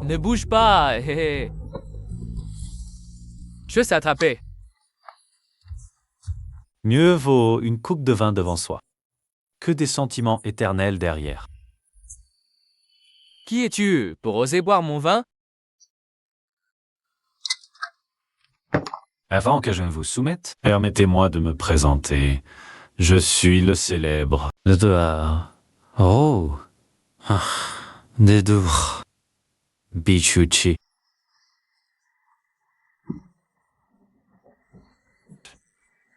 Ne bouge pas, hé hé. Je sais attraper. Mieux vaut une coupe de vin devant soi que des sentiments éternels derrière. Qui es-tu pour oser boire mon vin? Avant que je ne vous soumette, permettez-moi de me présenter. Je suis le célèbre Oh, Dedour Bichuchi.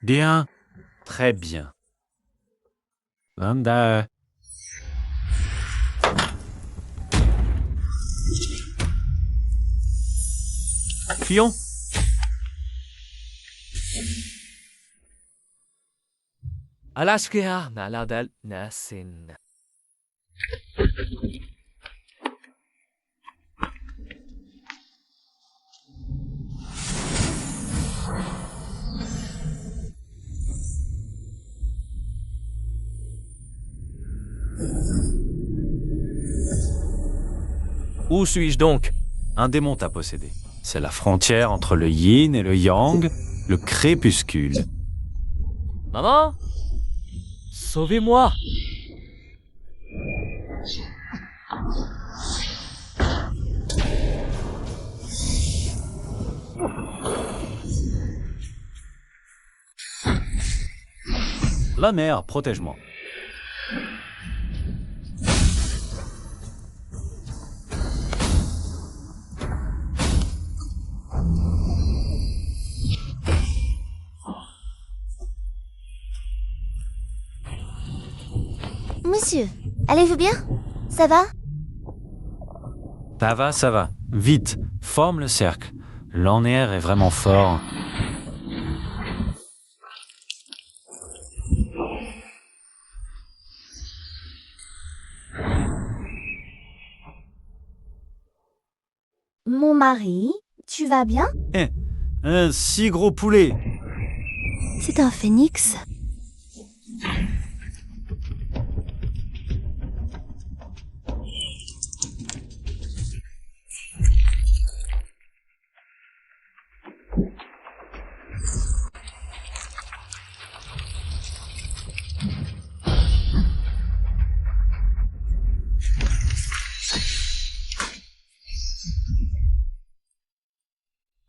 Bien, très bien. Vanda. Fuyons. Alaskea naladal nasin. Où suis-je donc? Un démon t'a possédé. C'est la frontière entre le yin et le yang, le crépuscule. Maman? Sauvez-moi! La mère, protège-moi. Monsieur, allez-vous bien? Ça va? Ça va. Vite, forme le cercle. L'enner est vraiment fort. Mon mari, tu vas bien? Un si gros poulet. C'est un phénix.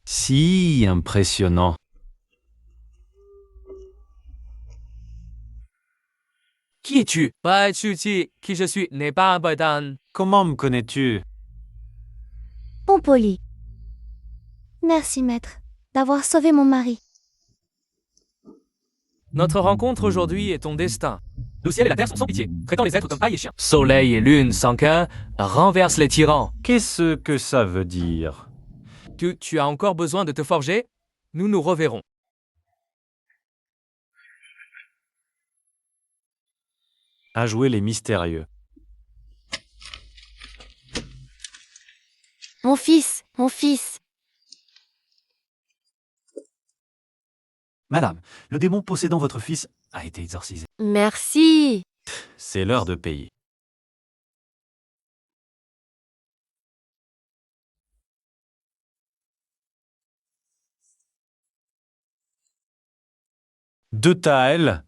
Si impressionnant. Qui es-tu? Pas Chuchi, qui je suis n'est pas un Baidan. Comment me connais-tu? Pompoli. Merci, maître, d'avoir sauvé mon mari. Notre rencontre aujourd'hui est ton destin. Le ciel et la terre sont sans pitié, traitant les êtres comme paille et chiens. Soleil et lune sans cœur renversent les tyrans. Qu'est-ce que ça veut dire? Tu as encore besoin de te forger? Nous nous reverrons. À jouer les mystérieux. Mon fils, mon fils. Madame, le démon possédant votre fils a été exorcisé. Merci. C'est l'heure de payer. Deux taels.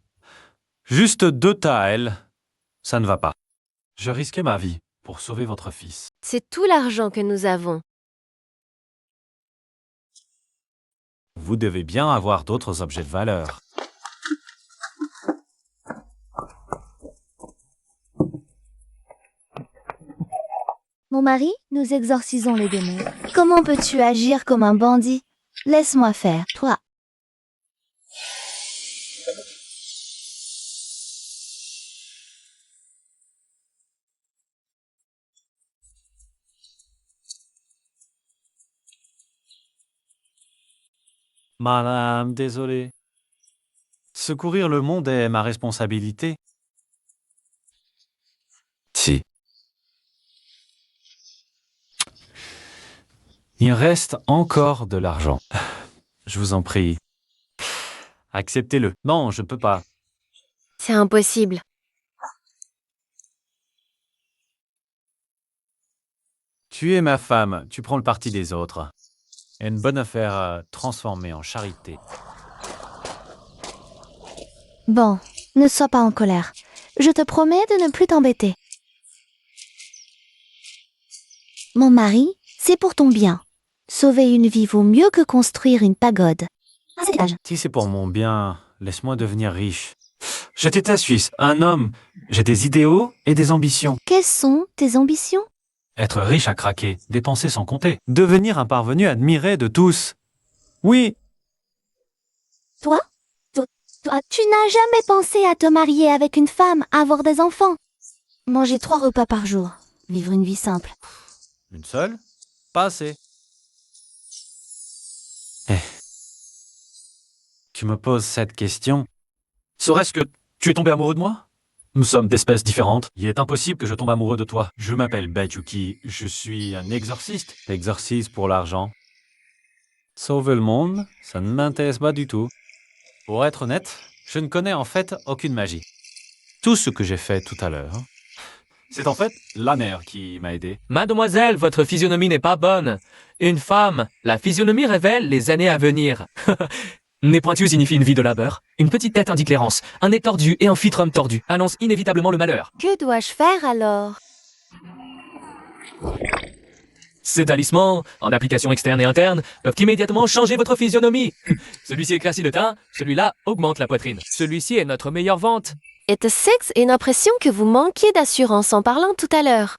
Juste deux taels. Ça ne va pas. Je risquais ma vie pour sauver votre fils. C'est tout l'argent que nous avons. Vous devez bien avoir d'autres objets de valeur. Mon mari, nous exorcisons les démons. Comment peux-tu agir comme un bandit? Laisse-moi faire, toi. Madame, désolé. Secourir le monde est ma responsabilité. Si. Il reste encore de l'argent. Je vous en prie. Acceptez-le. Non, je peux pas. C'est impossible. Tu es ma femme, tu prends le parti des autres. Une bonne affaire transformée en charité. Bon, ne sois pas en colère. Je te promets de ne plus t'embêter. Mon mari, c'est pour ton bien. Sauver une vie vaut mieux que construire une pagode. À cet âge. Si c'est pour mon bien, laisse-moi devenir riche. J'étais ta Suisse, un homme. J'ai des idéaux et des ambitions. Quelles sont tes ambitions? Être riche à craquer, dépenser sans compter. Devenir un parvenu admiré de tous. Oui, Toi, tu n'as jamais pensé à te marier avec une femme, avoir des enfants. Manger 3 repas par jour. Vivre une vie simple. une seule, pas assez. Tu me poses cette question. Serait-ce que tu es tombé amoureux de moi? Nous sommes d'espèces différentes. Il est impossible que je tombe amoureux de toi. Je m'appelle Baiyuki, je suis un exorciste. Exorcise pour l'argent. Sauver le monde, ça ne m'intéresse pas du tout. Pour être honnête, je ne connais en fait aucune magie. Tout ce que j'ai fait tout à l'heure, c'est en fait la mère qui m'a aidé. Mademoiselle, votre physionomie n'est pas bonne. Une femme, la physionomie révèle les années à venir. Nez pointu signifie une vie de labeur. Une petite tête indique l'errance. Un nez tordu et un phitrum tordu annoncent inévitablement le malheur. Que dois-je faire alors? Ces talismans, en application externe et interne, peuvent immédiatement changer votre physionomie. Celui-ci éclaircit le teint, celui-là augmente la poitrine. Celui-ci est notre meilleure vente. Était-ce une impression que vous manquiez d'assurance en parlant tout à l'heure?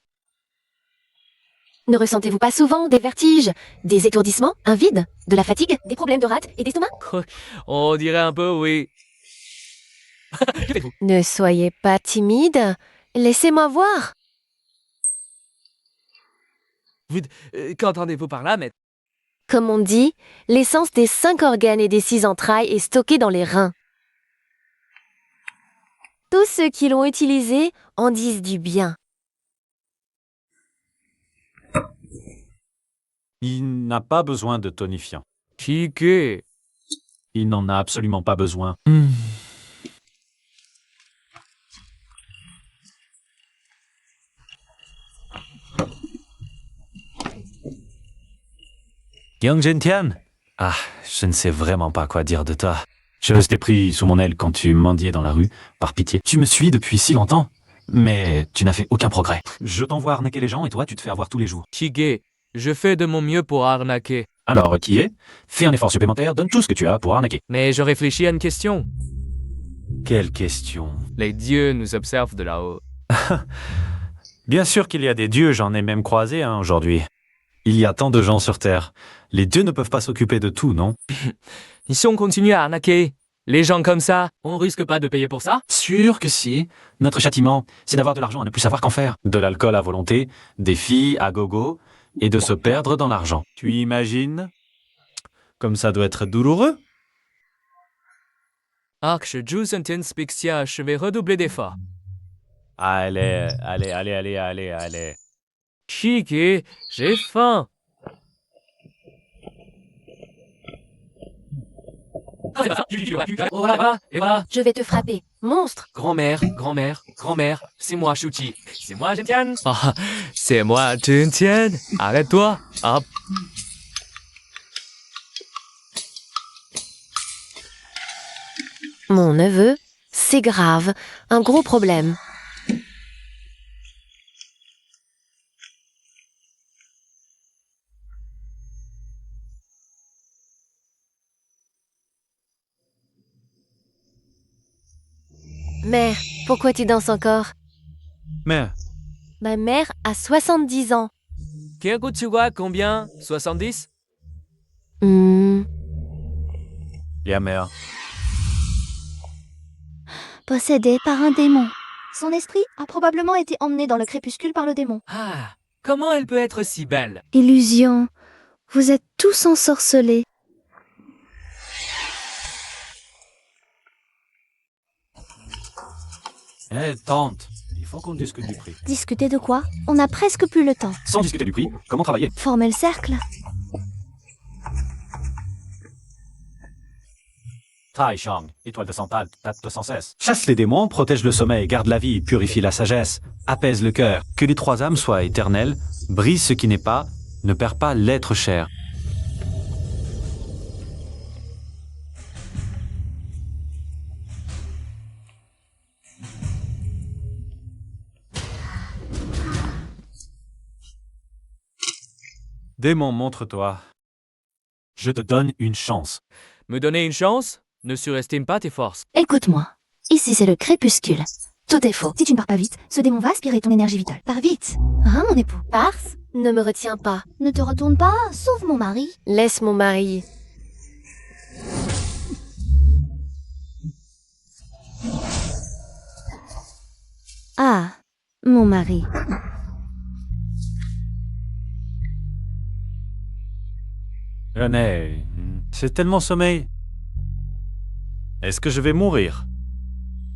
Ne ressentez-vous pas souvent des vertiges, des étourdissements, un vide, de la fatigue, des problèmes de rate et d'estomac? On dirait un peu, oui. Que faites-vous? Ne soyez pas timide, laissez-moi voir. Qu'entendez-vous par là, maître? Comme on dit, l'essence des 5 organes et des 6 entrailles est stockée dans les reins. Tous ceux qui l'ont utilisé en disent du bien. Il n'a pas besoin de tonifiant. Chiqué. Il n'en a absolument pas besoin. Yang Zhentian. Ah, je ne sais vraiment pas quoi dire de toi. Je t'ai pris sous mon aile quand tu mendiais dans la rue, par pitié. Tu me suis depuis si longtemps, mais tu n'as fait aucun progrès. Je t'envoie arnaquer les gens et toi, tu te fais avoir tous les jours. Chiqué, je fais de mon mieux pour arnaquer. Alors, qui est? Fais un effort supplémentaire, donne tout ce que tu as pour arnaquer. Mais je réfléchis à une question. Quelle question? Les dieux nous observent de là-haut. Bien sûr qu'il y a des dieux, j'en ai même croisé un aujourd'hui. Il y a tant de gens sur Terre. Les dieux ne peuvent pas s'occuper de tout, non? Et si on continue à arnaquer les gens comme ça, on risque pas de payer pour ça? Sûr que si. Notre châtiment, c'est d'avoir de l'argent à ne plus savoir qu'en faire. De l'alcool à volonté, des filles à gogo, et de se perdre dans l'argent. Tu imagines? Comme ça doit être douloureux. Arch Jusentien Spixia, je vais redoubler d'efforts. Allez. Chiqué, j'ai faim. Oh là-bas, et voilà. Je vais te frapper, monstre! Grand-mère, grand-mère, grand-mère, c'est moi Shuchi. C'est moi Gentian. Ah, c'est moi Gentian. Arrête-toi. Hop. Mon neveu, c'est grave, un gros problème. Mère, pourquoi tu danses encore? Mère, Ma mère a 70 ans. Quel coup tu vois combien? 70? bien mère. Possédé par un démon. Son esprit a probablement été emmené dans le crépuscule par le démon. Ah, comment elle peut être si belle? Illusion. Vous êtes tous ensorcelés. Eh, tante, il faut qu'on discute du prix. Discuter de quoi? On n'a presque plus le temps. Sans discuter du prix, comment travailler? Former le cercle. Tai Shang, étoile de santal, date de sans cesse. Chasse les démons, protège le sommeil, garde la vie, purifie la sagesse, apaise le cœur. Que les trois âmes soient éternelles, brise ce qui n'est pas, ne perd pas l'être cher. Démon, montre-toi. Je te donne une chance. Me donner une chance? Ne surestime pas tes forces. Écoute-moi. Ici, c'est le crépuscule. Tout est faux. Si tu ne pars pas vite, ce démon va aspirer ton énergie vitale. Pars vite. Hein, mon époux? Pars, ne me retiens pas. Ne te retourne pas, sauve mon mari. Laisse mon mari. Ah, mon mari. René, c'est tellement sommeil. Est-ce que je vais mourir?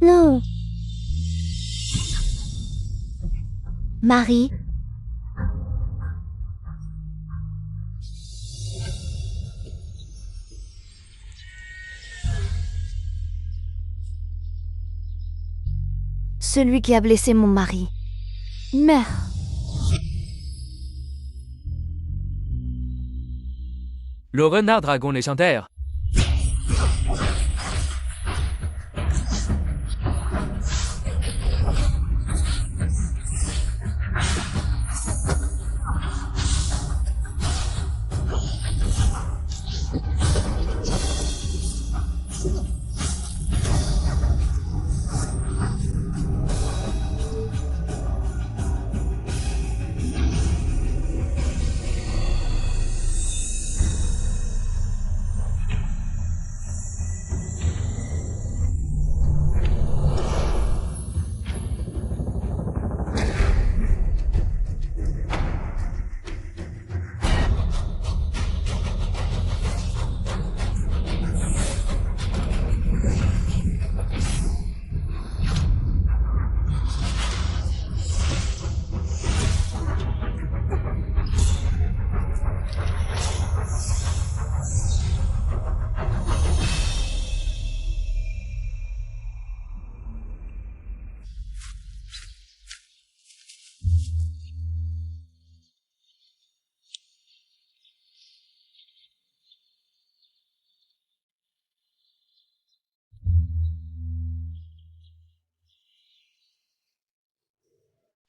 Non. Marie. Celui qui a blessé mon mari. Meurs. Le renard dragon légendaire.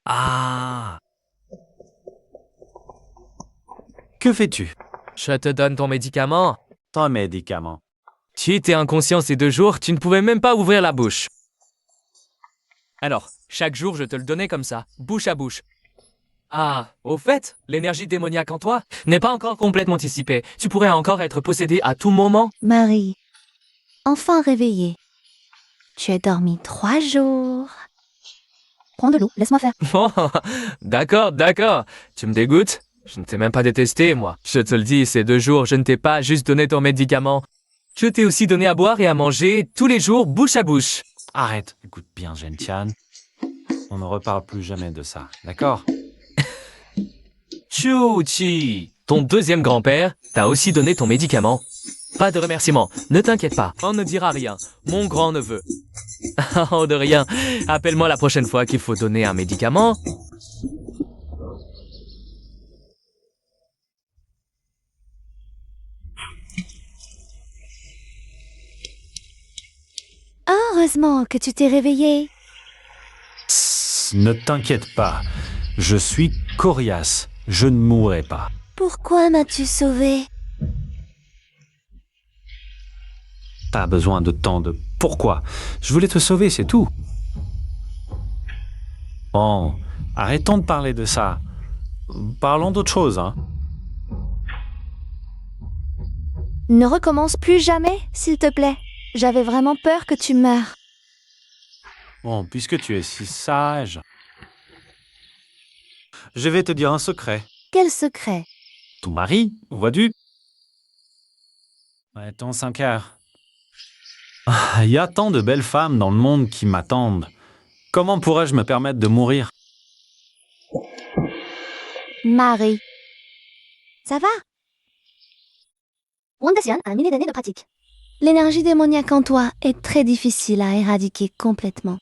Ah! Que fais-tu? Je te donne ton médicament. Ton médicament. Tu étais inconscient ces 2 jours, tu ne pouvais même pas ouvrir la bouche. Alors, chaque jour, je te le donnais comme ça, bouche à bouche. Ah, au fait, l'énergie démoniaque en toi n'est pas encore complètement dissipée. Tu pourrais encore être possédé à tout moment. Marie. Enfin réveillée. Tu as dormi 3 jours. Prends de l'eau, laisse-moi faire. Oh, d'accord, d'accord. Tu me dégoûtes? Je ne t'ai même pas détesté, moi. Je te le dis, ces 2 jours, je ne t'ai pas juste donné ton médicament. Je t'ai aussi donné à boire et à manger tous les jours, bouche à bouche. Arrête. Écoute bien, Gentian. On ne reparle plus jamais de ça, d'accord? Chuchi, ton deuxième grand-père t'a aussi donné ton médicament. Pas de remerciement, ne t'inquiète pas, on ne dira rien. Mon grand-neveu. Oh, de rien. Appelle-moi la prochaine fois qu'il faut donner un médicament. Heureusement que tu t'es réveillée. Ne t'inquiète pas. Je suis coriace. Je ne mourrai pas. Pourquoi m'as-tu sauvée? T'as besoin de tant de... Pourquoi? Je voulais te sauver, c'est tout. Bon, arrêtons de parler de ça. Parlons d'autre chose, hein. Ne recommence plus jamais, s'il te plaît. J'avais vraiment peur que tu meures. Bon, puisque tu es si sage... Je vais te dire un secret. Quel secret? Ton mari, vois-tu? Ouais, ton 5 heures. Il y a tant de belles femmes dans le monde qui m'attendent. Comment pourrais-je me permettre de mourir? Marie. Ça va? Wang Daxian a 1000 d'années de pratique. L'énergie démoniaque en toi est très difficile à éradiquer complètement.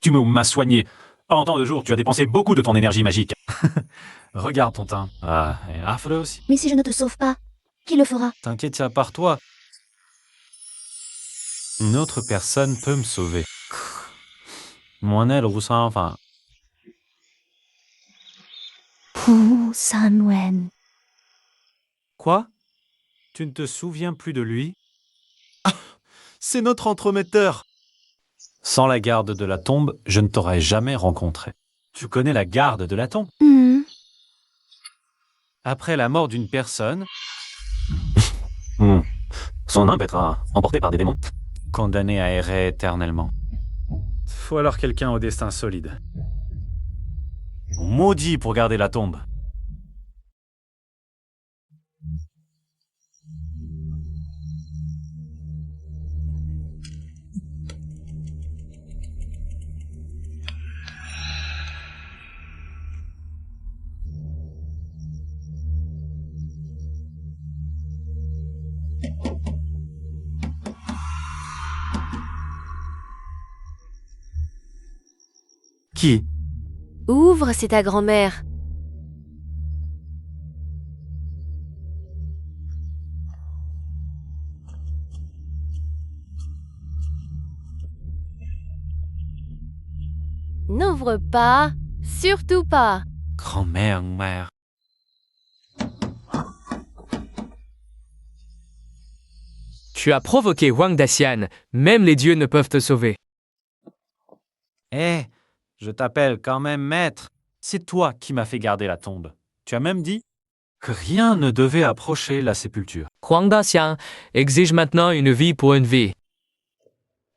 Tu m'as soigné. En temps de jour, tu as dépensé beaucoup de ton énergie magique. Regarde ton teint. Ah, et affreux aussi. Mais si je ne te sauve pas, qui le fera? T'inquiète, c'est à part toi. Une autre personne peut me sauver. Mon aile roussa enfin. Pouh, Sanwen. Quoi? Tu ne te souviens plus de lui? Ah, c'est notre entremetteur. Sans la garde de la tombe, je ne t'aurais jamais rencontré. Tu connais la garde de la tombe? Après la mort d'une personne, son âme peut être emportée par des démons. Condamné à errer éternellement. Faut alors quelqu'un au destin solide. Maudit pour garder la tombe. Qui? Ouvre, c'est ta grand-mère. N'ouvre pas, surtout pas. Grand-mère, mère. Tu as provoqué Wang Daxian. Même les dieux ne peuvent te sauver. Je t'appelle quand même maître. C'est toi qui m'as fait garder la tombe. Tu as même dit que rien ne devait approcher la sépulture. Wang Daxian exige maintenant une vie pour une vie.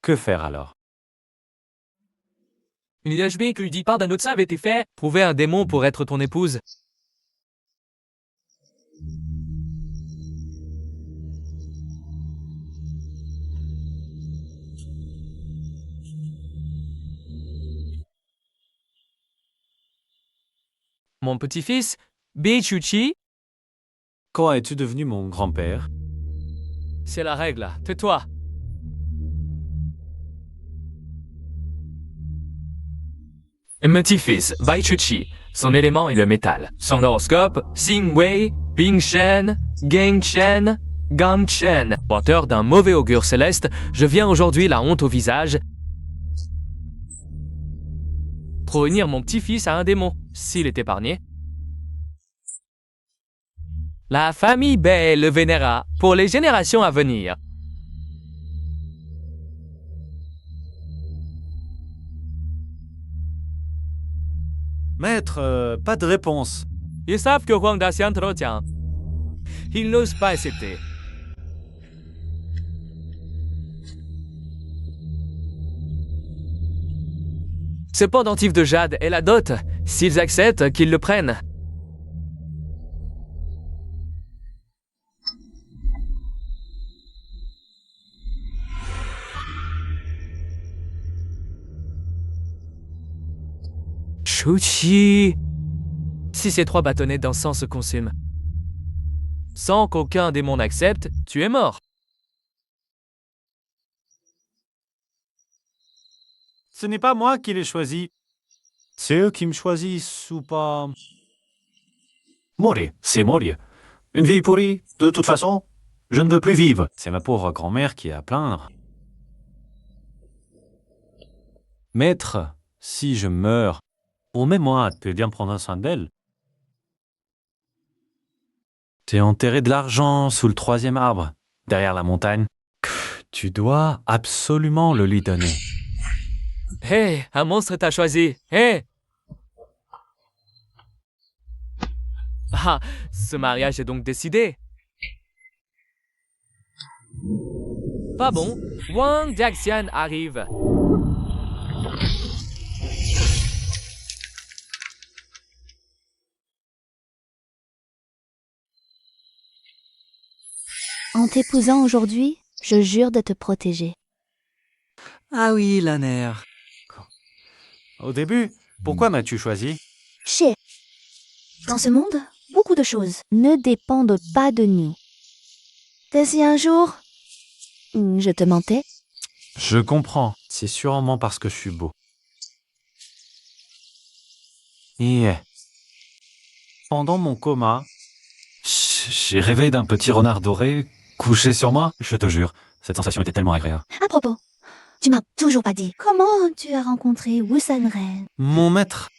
Que faire alors? Une IHB qui lui dit part d'un autre ça avait été fait. Trouver un démon pour être ton épouse. Mon petit-fils, Beichuchi, Quand es-tu devenu mon grand-père? c'est la règle. Tais-toi. Mon petit-fils, Beichuchi, son élément est le métal. Son horoscope, Xing-Wei, Bing-Shen, Gang-Chen, Gang-Chen. Porteur d'un mauvais augure céleste, je viens aujourd'hui la honte au visage. Pour unir mon petit-fils à un démon, s'il est épargné. La famille Bei le vénéra pour les générations à venir. Maître, pas de réponse. Ils savent que Huang Daxian te retient. Ils n'osent pas accepter. Ce pendentif de jade est la dot. S'ils acceptent, qu'ils le prennent. Chuchi. Si ces 3 bâtonnets d'encens se consument. Sans qu'aucun démon n'accepte, tu es mort. Ce n'est pas moi qui l'ai choisi. C'est eux qui me choisissent ou pas. Mourir, c'est mourir. Une vie pourrie, de toute façon, je ne veux plus vivre. C'est ma pauvre grand-mère qui est à plaindre. Maître, si je meurs, promets-moi de bien prendre soin d'elle. T'es enterré de l'argent sous le 3e arbre, derrière la montagne. Tu dois absolument le lui donner. Hé, un monstre t'a choisi. Hé. Ah, ce mariage est donc décidé. Pas bon, Wang Daxian arrive. En t'épousant aujourd'hui, je jure de te protéger. Ah oui, la nerf. Au début, pourquoi m'as-tu choisi? Chez. Dans ce monde, beaucoup de choses ne dépendent pas de nous. Et si un jour, Je te mentais. Je comprends. C'est sûrement parce que je suis beau. Et pendant mon coma, j'ai rêvé d'un petit renard doré couché sur moi. Je te jure, cette sensation était tellement agréable. À propos, tu m'as toujours pas dit comment tu as rencontré Wusanren. Mon maître.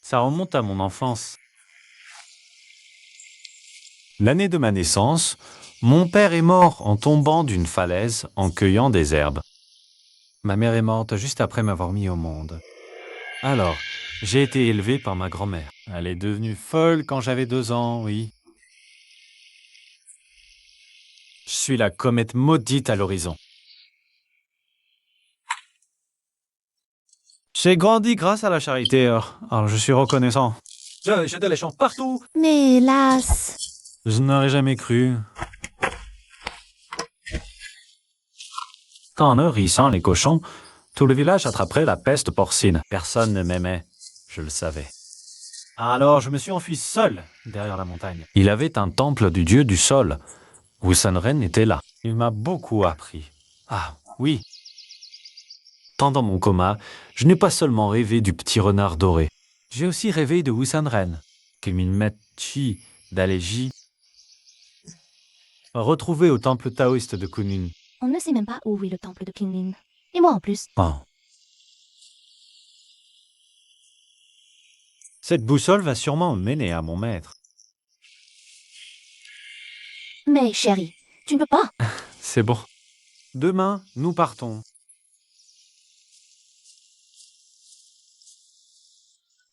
Ça remonte à mon enfance. L'année de ma naissance, mon père est mort en tombant d'une falaise en cueillant des herbes. Ma mère est morte juste après m'avoir mis au monde. Alors, j'ai été élevé par ma grand-mère. Elle est devenue folle quand j'avais 2 ans, oui. Je suis la comète maudite à l'horizon. J'ai grandi grâce à la charité, alors je suis reconnaissant. J'ai jeté les champs partout. Mais hélas, Je n'aurais jamais cru. En nourrissant les cochons, tout le village attraperait la peste porcine. Personne ne m'aimait, je le savais. Alors je me suis enfui seul derrière la montagne. Il avait un temple du dieu du sol. Wusanren était là. Il m'a beaucoup appris. Ah, oui. Pendant mon coma, je n'ai pas seulement rêvé du petit renard doré. J'ai aussi rêvé de Wusanren, Kilminmechi d'Aleji, retrouvé au temple taoïste de Kunlun. on ne sait même pas où est le temple de Kinglin. Et moi en plus. Oh. Cette boussole va sûrement me mener à mon maître. Mais chérie, tu ne peux pas. C'est bon. Demain, nous partons.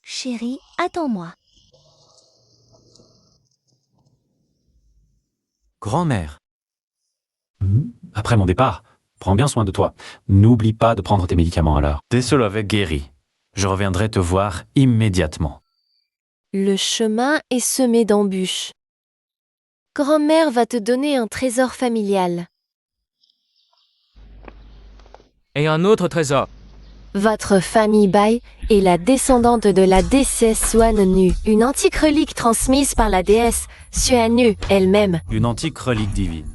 Chérie, attends-moi. Grand-mère. Après mon départ, prends bien soin de toi. N'oublie pas de prendre tes médicaments à l'heure. Dès cela avait guéri, je reviendrai te voir immédiatement. Le chemin est semé d'embûches. Grand-mère va te donner un trésor familial. Et un autre trésor. Votre famille Bai est la descendante de la déesse Suannu, une antique relique transmise par la déesse Suannu elle-même. Une antique relique divine.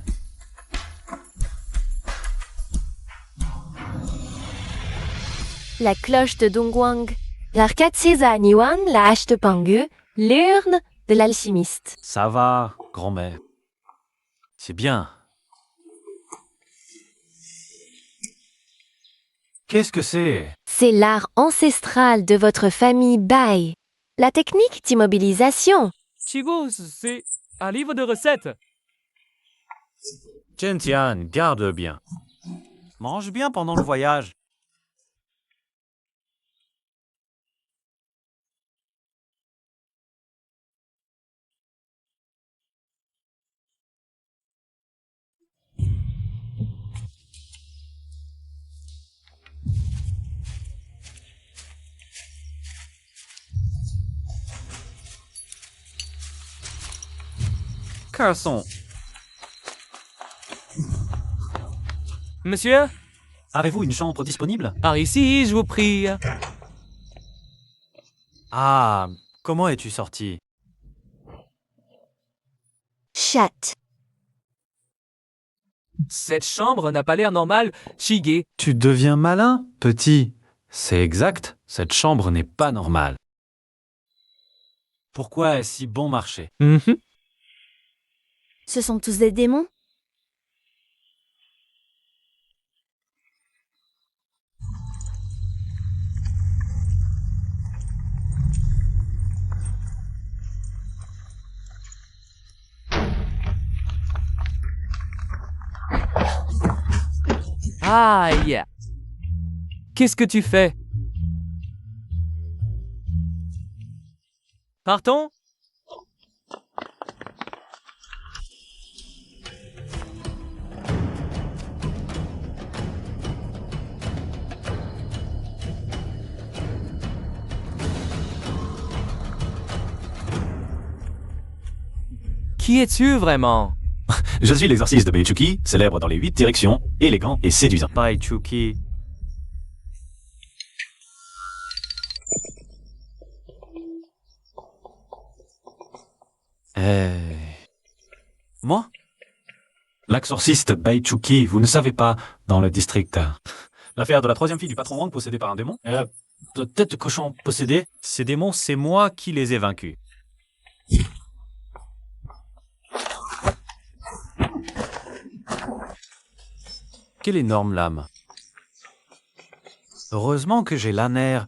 La cloche de Dongguang, l'arcade Niwan, la hache de Pangu, l'urne de l'alchimiste. Ça va, grand-mère. C'est bien. Qu'est-ce que c'est? C'est l'art ancestral de votre famille Bai. La technique d'immobilisation. Chigo, c'est un livre de recettes. Gentian, garde bien. Mange bien pendant le voyage. Garçon, Monsieur, avez-vous une chambre disponible? par ici, je vous prie. Ah, comment es-tu sorti? Chat. Cette chambre n'a pas l'air normale, Shige. Tu deviens malin, petit. C'est exact, cette chambre n'est pas normale. Pourquoi est-ce si bon marché? Ce sont tous des démons? Aïe. Qu'est-ce que tu fais? Partons? Qui es-tu vraiment? Je suis l'exorciste de Beichuki, célèbre dans les 8 directions, élégant et séduisant. Beichuki. Moi? L'exorciste Baichuki, vous ne savez pas, dans le district. L'affaire de la troisième fille du patron Wang possédée par un démon. Elle a de tête de cochon possédée. Ces démons, c'est moi qui les ai vaincus. Quelle énorme lame. Heureusement que j'ai l'aner.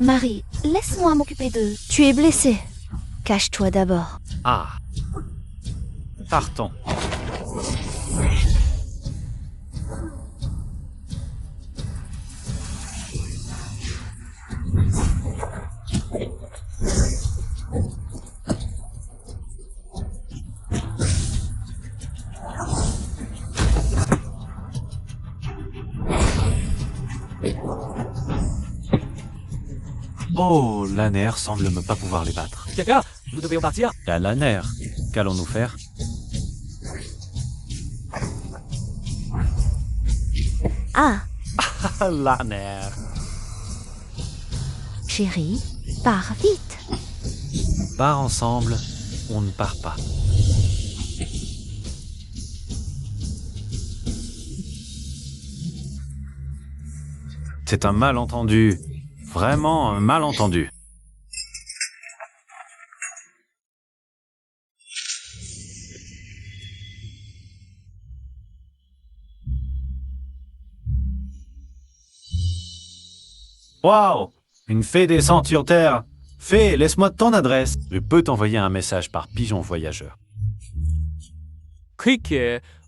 Marie, laisse-moi m'occuper d'eux. Tu es blessée. Cache-toi d'abord. Ah. Partons. Oh, l'aner semble ne pas pouvoir les battre. Kaka, nous devrions partir. La l'aner, qu'allons-nous faire? Ah, L'aner. chérie, pars vite. Part ensemble, on ne part pas. C'est un malentendu. Vraiment un malentendu. Waouh! Une fée descend sur Terre. Fée, laisse-moi ton adresse. Je peux t'envoyer un message par pigeon voyageur. Quick,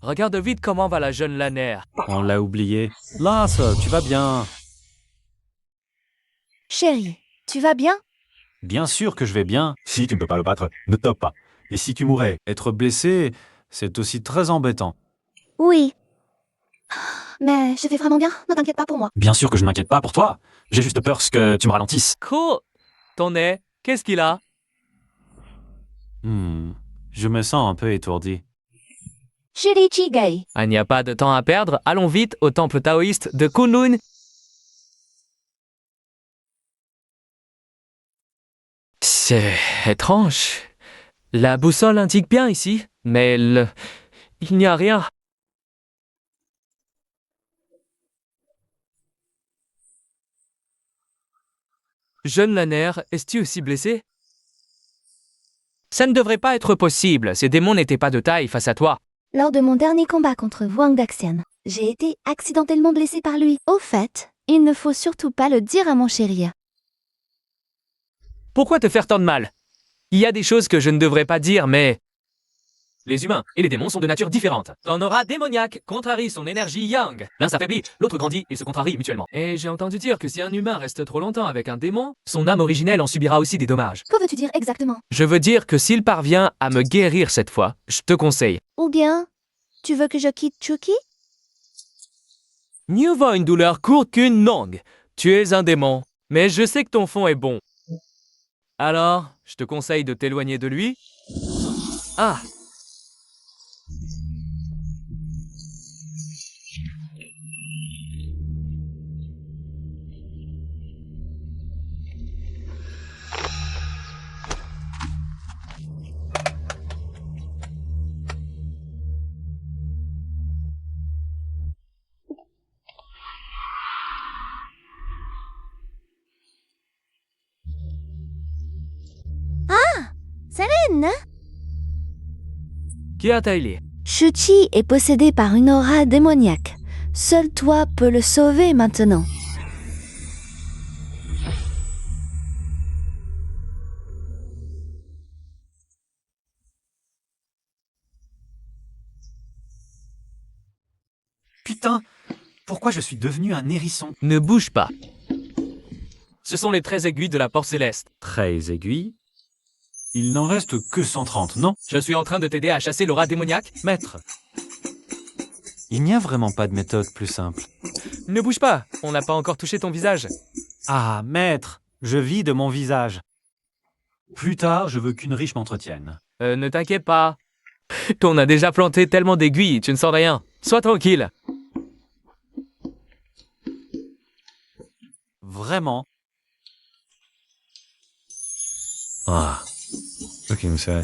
regarde vite comment va la jeune Lanner. On l'a oublié. Lance, tu vas bien? Chérie, tu vas bien? Bien sûr que je vais bien. Si tu ne peux pas le battre, ne top pas. Et si tu mourais? Être blessé, c'est aussi très embêtant. Oui. Mais je vais vraiment bien, ne t'inquiète pas pour moi. Bien sûr que je ne m'inquiète pas pour toi. J'ai juste peur que tu me ralentisses. Cool. Ton nez, qu'est-ce qu'il a? Je me sens un peu étourdi. Chérie Chigay. Il n'y a pas de temps à perdre, allons vite au temple taoïste de Kunlun. C'est étrange. La boussole indique bien ici, mais il n'y a rien. Jeune Lanner, es-tu aussi blessé? Ça ne devrait pas être possible, ces démons n'étaient pas de taille face à toi. Lors de mon dernier combat contre Wang Daxian, j'ai été accidentellement blessée par lui. Au fait, il ne faut surtout pas le dire à mon chéri. Pourquoi te faire tant de mal? Il y a des choses que je ne devrais pas dire, mais... Les humains et les démons sont de nature différente. Ton aura démoniaque contrarie son énergie yang. L'un s'affaiblit, l'autre grandit et se contrarie mutuellement. Et j'ai entendu dire que si un humain reste trop longtemps avec un démon, son âme originelle en subira aussi des dommages. Que veux-tu dire exactement? Je veux dire que s'il parvient à me guérir cette fois, je te conseille. Ou bien, tu veux que je quitte Chucky? Mieux vaut une douleur courte qu'une longue. Tu es un démon, mais je sais que ton fond est bon. Alors, je te conseille de t'éloigner de lui. Ah! Selene! Kia Taili. Chuchi est possédé par une aura démoniaque. Seul toi peux le sauver maintenant. Putain, pourquoi je suis devenu un hérisson? Ne bouge pas. Ce sont les 13 aiguilles de la porte céleste. 13 aiguilles. Il n'en reste que 130, non? Je suis en train de t'aider à chasser l'aura démoniaque. Maître, il n'y a vraiment pas de méthode plus simple. Ne bouge pas, on n'a pas encore touché ton visage. Ah, maître, je vis de mon visage. Plus tard, je veux qu'une riche m'entretienne. Ne t'inquiète pas. On a déjà planté tellement d'aiguilles, tu ne sens rien. Sois tranquille. Vraiment? Ah, ce qu'il me fait.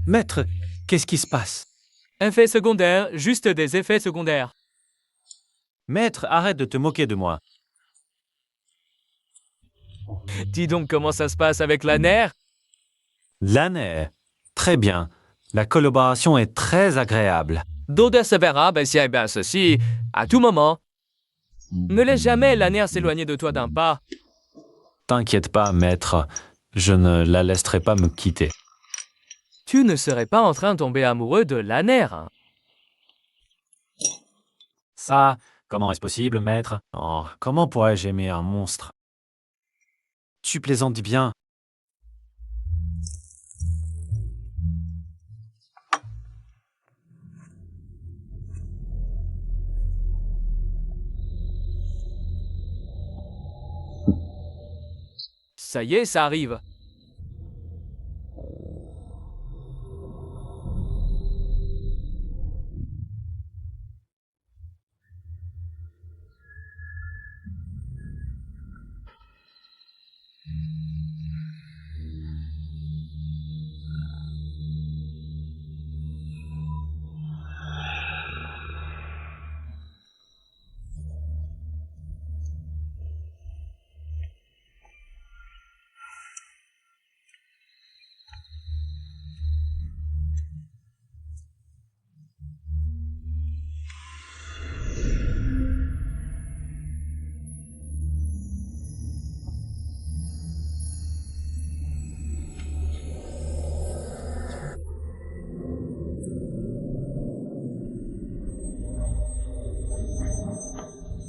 Maître, qu'est-ce qui se passe? Effets secondaires, juste des effets secondaires. Maître, arrête de te moquer de moi. Dis donc comment ça se passe avec la nerf. L'année. Très bien. La collaboration est très agréable. D'odeur se verra, si et bien ceci, à tout moment. Ne laisse jamais la nerf s'éloigner de toi d'un pas. T'inquiète pas, maître. Je ne la laisserai pas me quitter. Tu ne serais pas en train de tomber amoureux de la nerf. Hein. Ça, comment est-ce possible, maître? Oh, comment pourrais-je aimer un monstre? Tu plaisantes bien. Ça y est, ça arrive.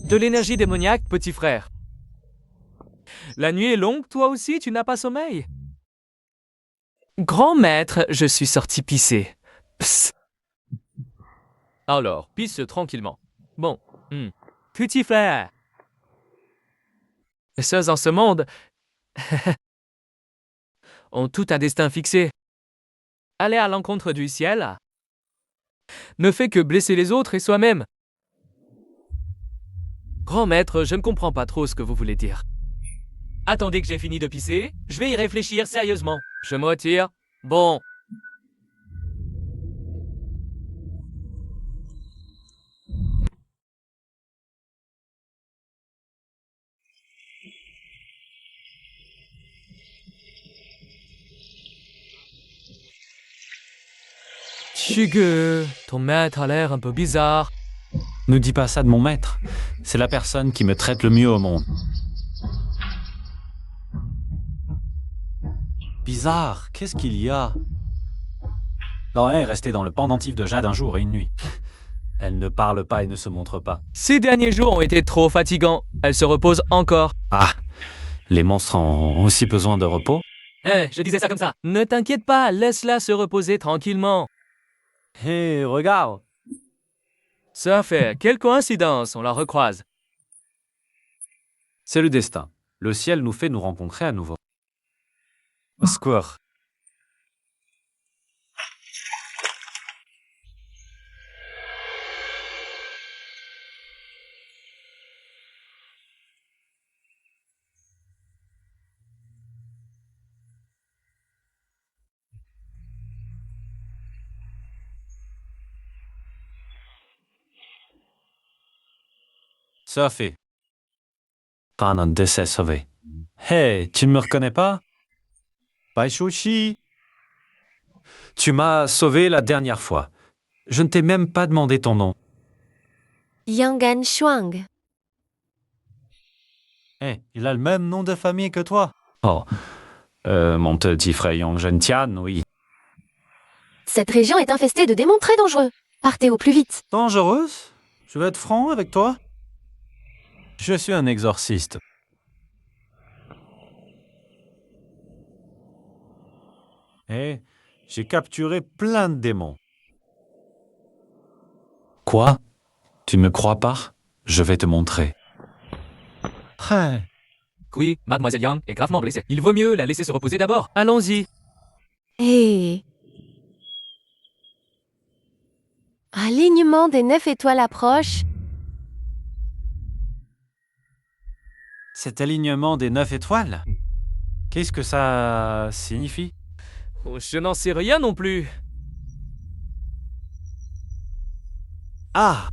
De l'énergie démoniaque, petit frère. La nuit est longue, toi aussi, tu n'as pas sommeil. Grand maître, je suis sorti pisser. Psst. Alors, pisse tranquillement. Bon, petit frère. Les choses en ce monde ont tout un destin fixé. Aller à l'encontre du ciel ne fait que blesser les autres et soi-même. Grand maître, je ne comprends pas trop ce que vous voulez dire. Attendez que j'ai fini de pisser, je vais y réfléchir sérieusement. Je me retire. Bon. Chigue, ton maître a l'air un peu bizarre. Ne dis pas ça de mon maître. C'est la personne qui me traite le mieux au monde. Bizarre, qu'est-ce qu'il y a? Laurent est restée dans le pendentif de Jade un jour et une nuit. Elle ne parle pas et ne se montre pas. Ces derniers jours ont été trop fatigants. Elle se repose encore. Ah, les monstres ont aussi besoin de repos? Je disais ça comme ça. Ne t'inquiète pas, laisse-la se reposer tranquillement. Hé, regarde! Ça fait, quelle coïncidence, on la recroise. C'est le destin. Le ciel nous fait nous rencontrer à nouveau. Au secours. Sophie. T'as un décès sauvé. Hey, tu ne me reconnais pas? Baishushi. Tu m'as sauvé la dernière fois. Je ne t'ai même pas demandé ton nom. Yangan Shuang. Eh, il a le même nom de famille que toi. Oh, mon petit frère Yang Zhentian, oui. Cette région est infestée de démons très dangereux. Partez au plus vite. Dangereuse? Je vais être franc avec toi. Je suis un exorciste. Et j'ai capturé plein de démons. Quoi? Tu me crois pas? Je vais te montrer. Oui, Mademoiselle Yang est gravement blessée. Il vaut mieux la laisser se reposer d'abord. Allons-y. Hé. Alignement des 9 étoiles approche. Cet alignement des 9 étoiles? Qu'est-ce que ça signifie? Oh, je n'en sais rien non plus. Ah!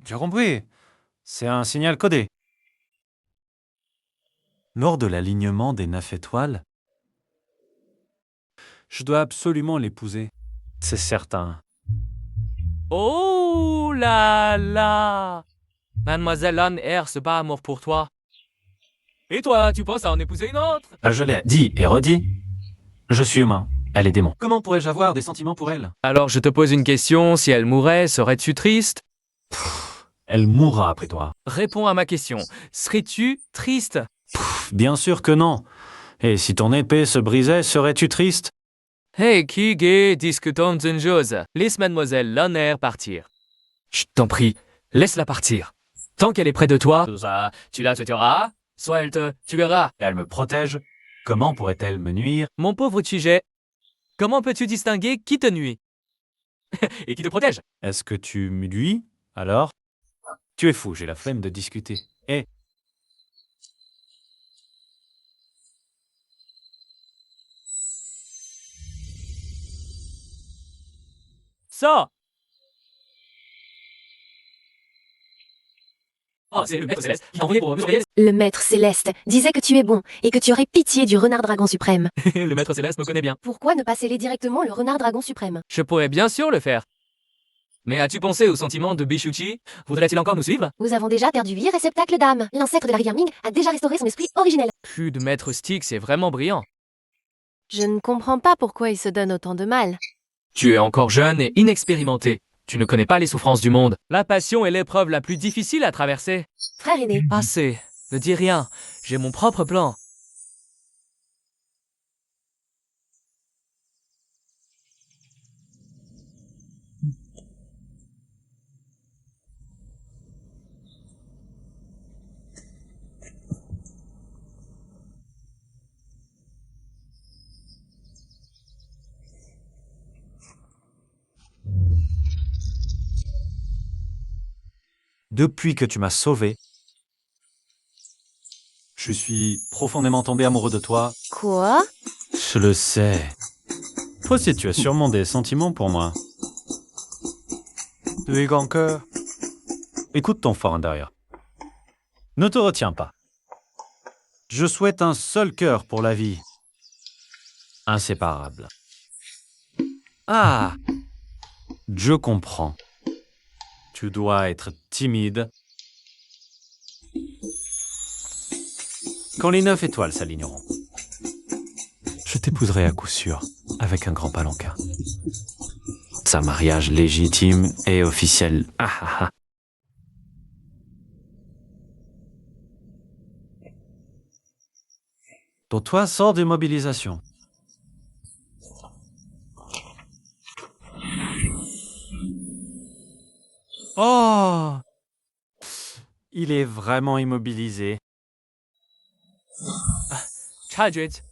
J'ai compris. C'est un signal codé. Lors de l'alignement des 9 étoiles, je dois absolument l'épouser. C'est certain. Oh là là! Mademoiselle Lan Er se bat à mort pour toi. Et toi, tu penses à en épouser une autre? Je l'ai dit et redit. Je suis humain. Elle est démon. Comment pourrais-je avoir des sentiments pour elle? Alors je te pose une question, si elle mourait, serais-tu triste? Elle mourra après toi. Réponds à ma question. Serais-tu triste? Bien sûr que non. Et si ton épée se brisait, serais-tu triste? Hey, Kige, discutons une chose. Laisse Mademoiselle Lan Er partir. Je t'en prie, laisse-la partir. Tant qu'elle est près de toi, soit tu la tueras, soit elle te tuera. Elle me protège. Comment pourrait-elle me nuire? Mon pauvre Chige, comment peux-tu distinguer qui te nuit et qui te protège? Est-ce que tu me nuis? Alors? Tu es fou, j'ai la flemme de discuter. Eh, Ça! Oh, c'est le maître céleste qui t'a envoyé pour me surveiller. Le maître céleste disait que tu es bon et que tu aurais pitié du renard dragon suprême. Le maître céleste me connaît bien. Pourquoi ne pas sceller directement le renard dragon suprême? Je pourrais bien sûr le faire. Mais as-tu pensé aux sentiments de Bishuchi? Voudrait-il encore nous suivre? Nous avons déjà perdu 8 réceptacles d'âme. L'ancêtre de la rivière Ming a déjà restauré son esprit originel. Plus de maître Stick, c'est vraiment brillant. Je ne comprends pas pourquoi il se donne autant de mal. Tu es encore jeune et inexpérimenté. Tu ne connais pas les souffrances du monde. La passion est l'épreuve la plus difficile à traverser. Frère aîné, Assez. Ne dis rien. J'ai mon propre plan. depuis que tu m'as sauvé, je suis profondément tombé amoureux de toi. quoi? Je le sais. Toi aussi, tu as sûrement des sentiments pour moi. Tu es grand cœur. Écoute ton fort intérieur. Ne te retiens pas. Je souhaite un seul cœur pour la vie. Inséparable. Ah! Je comprends. Tu dois être timide. Quand les 9 étoiles s'aligneront, je t'épouserai à coup sûr, avec un grand palanquin. C'est un mariage légitime et officiel. Ah ah ah. Donc toi, sors des mobilisations. Oh! Il est vraiment immobilisé. Chadrit.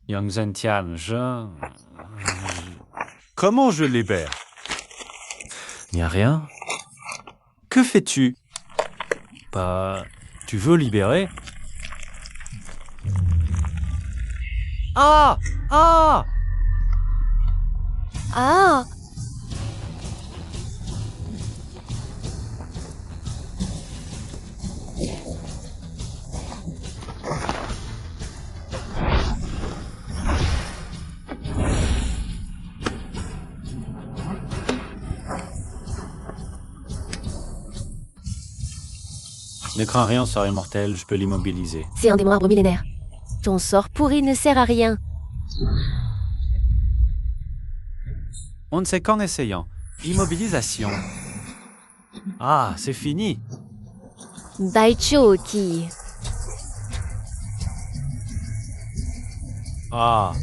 Yang Zhentian, Comment je libère? Il n'y a rien. Que fais-tu? Bah, tu veux libérer? Ah! Ah! Ah! Ne crains rien, sort immortel, je peux l'immobiliser. C'est un démon arbre millénaire. Ton sort pourri ne sert à rien. On ne sait qu'en essayant. Immobilisation. Ah, c'est fini. Baichuki. Ah.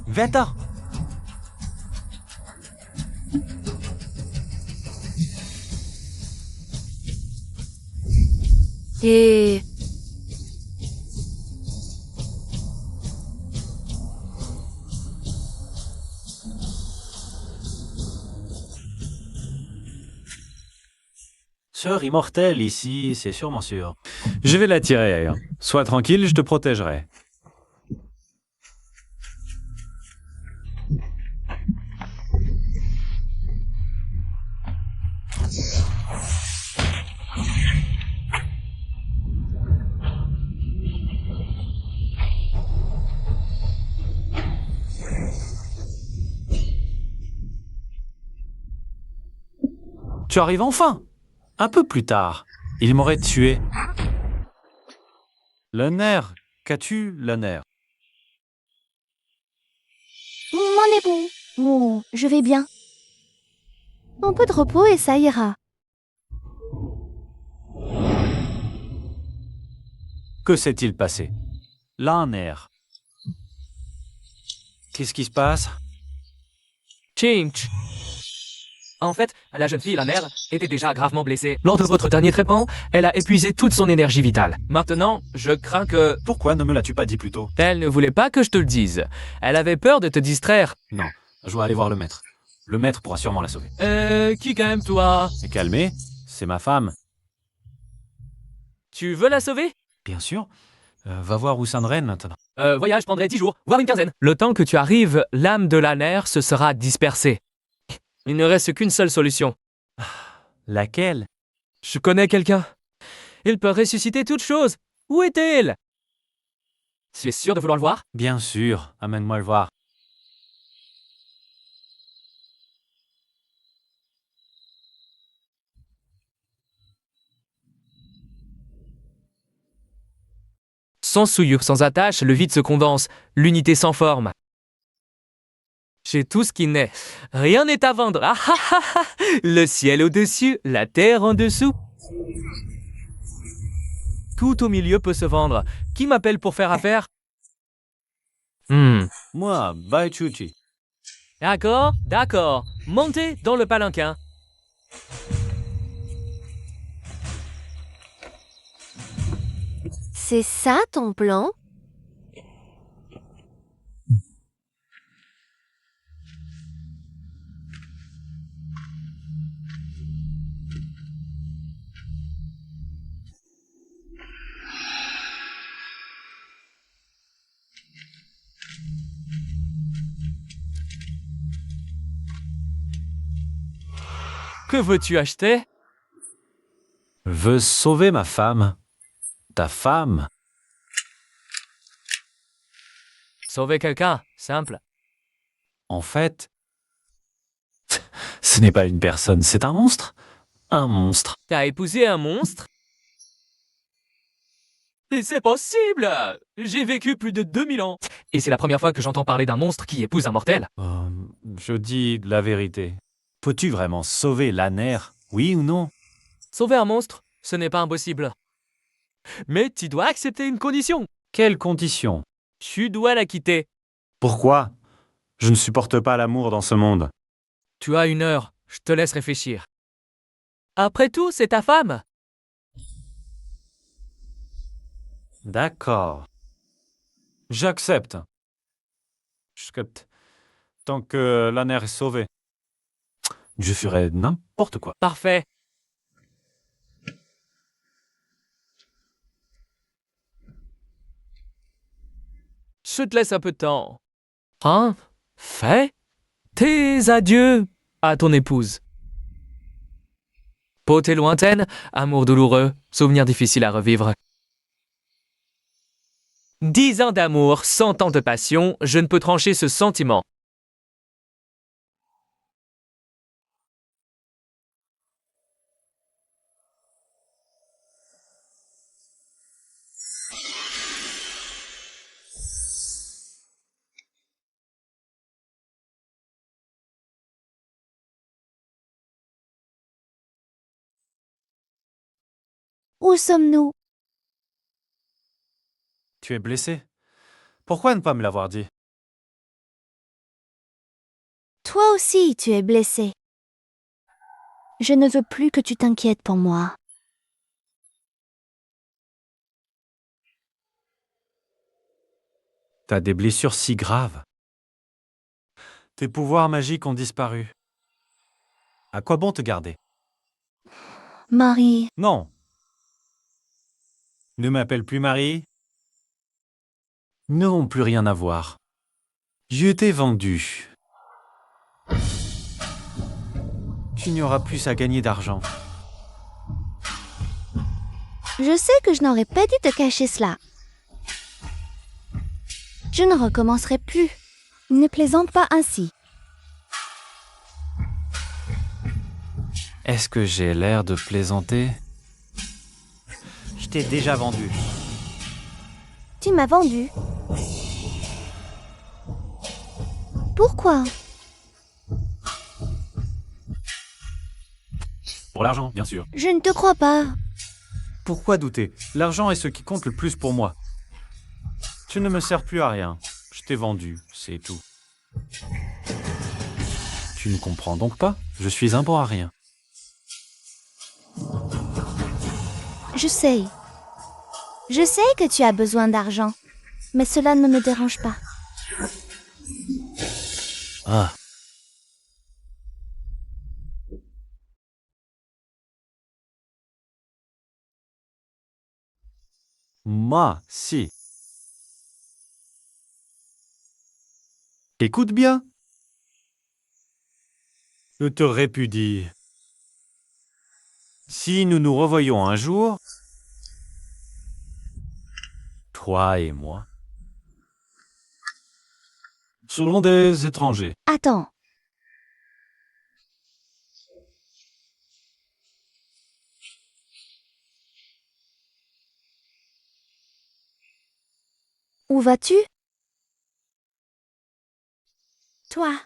Wetter. Et... Sœur immortelle ici, c'est sûrement sûr. Je vais l'attirer ailleurs. Sois tranquille, je te protégerai. Tu arrives enfin. Un peu plus tard, il m'aurait tué. Le nerf. Qu'as-tu, le nerf? Mon époux. Oh, je vais bien. Un peu de repos et ça ira. Que s'est-il passé? Là, un nerf. Qu'est-ce qui se passe? Chinch. En fait, la jeune fille, la mère, était déjà gravement blessée. Lors de votre dernier traitement, elle a épuisé toute son énergie vitale. Maintenant, je crains que... Pourquoi ne me l'as-tu pas dit plus tôt? Elle ne voulait pas que je te le dise. Elle avait peur de te distraire. Non, je dois aller voir le maître. Le maître pourra sûrement la sauver. Qui quand même, toi? Et calmez, c'est ma femme. Tu veux la sauver? Bien sûr. Va voir Usanren maintenant. Voyage prendrait 10 jours, voire une quinzaine. Le temps que tu arrives, l'âme de la nerf se sera dispersée. Il ne reste qu'une seule solution. Laquelle? Je connais quelqu'un. Il peut ressusciter toute chose. Où est-il? Tu es sûr de vouloir le voir? Bien sûr, amène-moi le voir. Sans souillure, sans attache, le vide se condense, l'unité sans forme. J'ai tout ce qui naît. Rien n'est à vendre. Ah ah ah ah. Le ciel au-dessus, la terre en dessous. Tout au milieu peut se vendre. Qui m'appelle pour faire affaire? Moi, Baichuchi. D'accord, d'accord. Montez dans le palanquin. C'est ça ton plan? Que veux-tu acheter? Veux sauver ma femme. Ta femme. Sauver quelqu'un, simple. En fait, ce n'est pas une personne, c'est un monstre. Un monstre. T'as épousé un monstre? Et c'est possible! J'ai vécu plus de 2000 ans. Et c'est la première fois que j'entends parler d'un monstre qui épouse un mortel. Je dis la vérité. Peux-tu vraiment sauver l'Aner, oui ou non? Sauver un monstre, ce n'est pas impossible. Mais tu dois accepter une condition. Quelles conditions? Tu dois la quitter. Pourquoi? Je ne supporte pas l'amour dans ce monde. Tu as 1 heure, je te laisse réfléchir. Après tout, c'est ta femme. D'accord. J'accepte. Tant que l'Aner est sauvé. Je ferai n'importe quoi. Parfait. Je te laisse un peu de temps. Hein? Fais tes adieux à ton épouse. Beauté lointaine, amour douloureux, souvenirs difficiles à revivre. 10 ans d'amour, 100 ans de passion, je ne peux trancher ce sentiment. Où sommes-nous? Tu es blessé? Pourquoi ne pas me l'avoir dit? Toi aussi, tu es blessé. Je ne veux plus que tu t'inquiètes pour moi. T'as des blessures si graves. Tes pouvoirs magiques ont disparu. À quoi bon te garder? Marie, Non. Ne m'appelle plus Marie. Nous n'avons plus rien à voir. Je t'ai vendu. Tu n'auras plus à gagner d'argent. je sais que je n'aurais pas dû te cacher cela. Je ne recommencerai plus. Ne plaisante pas ainsi. Est-ce que j'ai l'air de plaisanter? Je t'ai déjà vendu. Tu m'as vendu. Pourquoi? Pour l'argent, bien sûr. Je ne te crois pas. Pourquoi douter? L'argent est ce qui compte le plus pour moi. Tu ne me sers plus à rien. Je t'ai vendu, c'est tout. Tu ne comprends donc pas? Je suis un bon à rien. Je sais. Je sais que tu as besoin d'argent. Mais cela ne me dérange pas. Ah. Moi, si. Écoute bien. Je te répudie. Si nous nous revoyons un jour, toi et moi, serons des étrangers. Attends. Où vas-tu? Toi.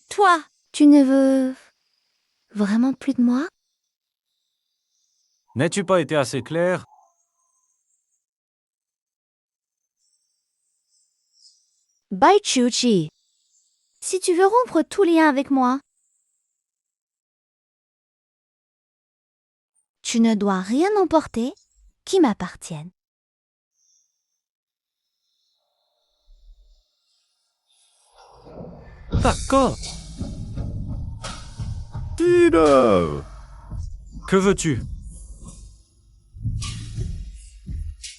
Toi. Tu ne veux vraiment plus de moi? N'as-tu pas été assez clair? Bai Chuchi. Si tu veux rompre tout lien avec moi, tu ne dois rien emporter qui m'appartienne. D'accord. Tino! Que veux-tu?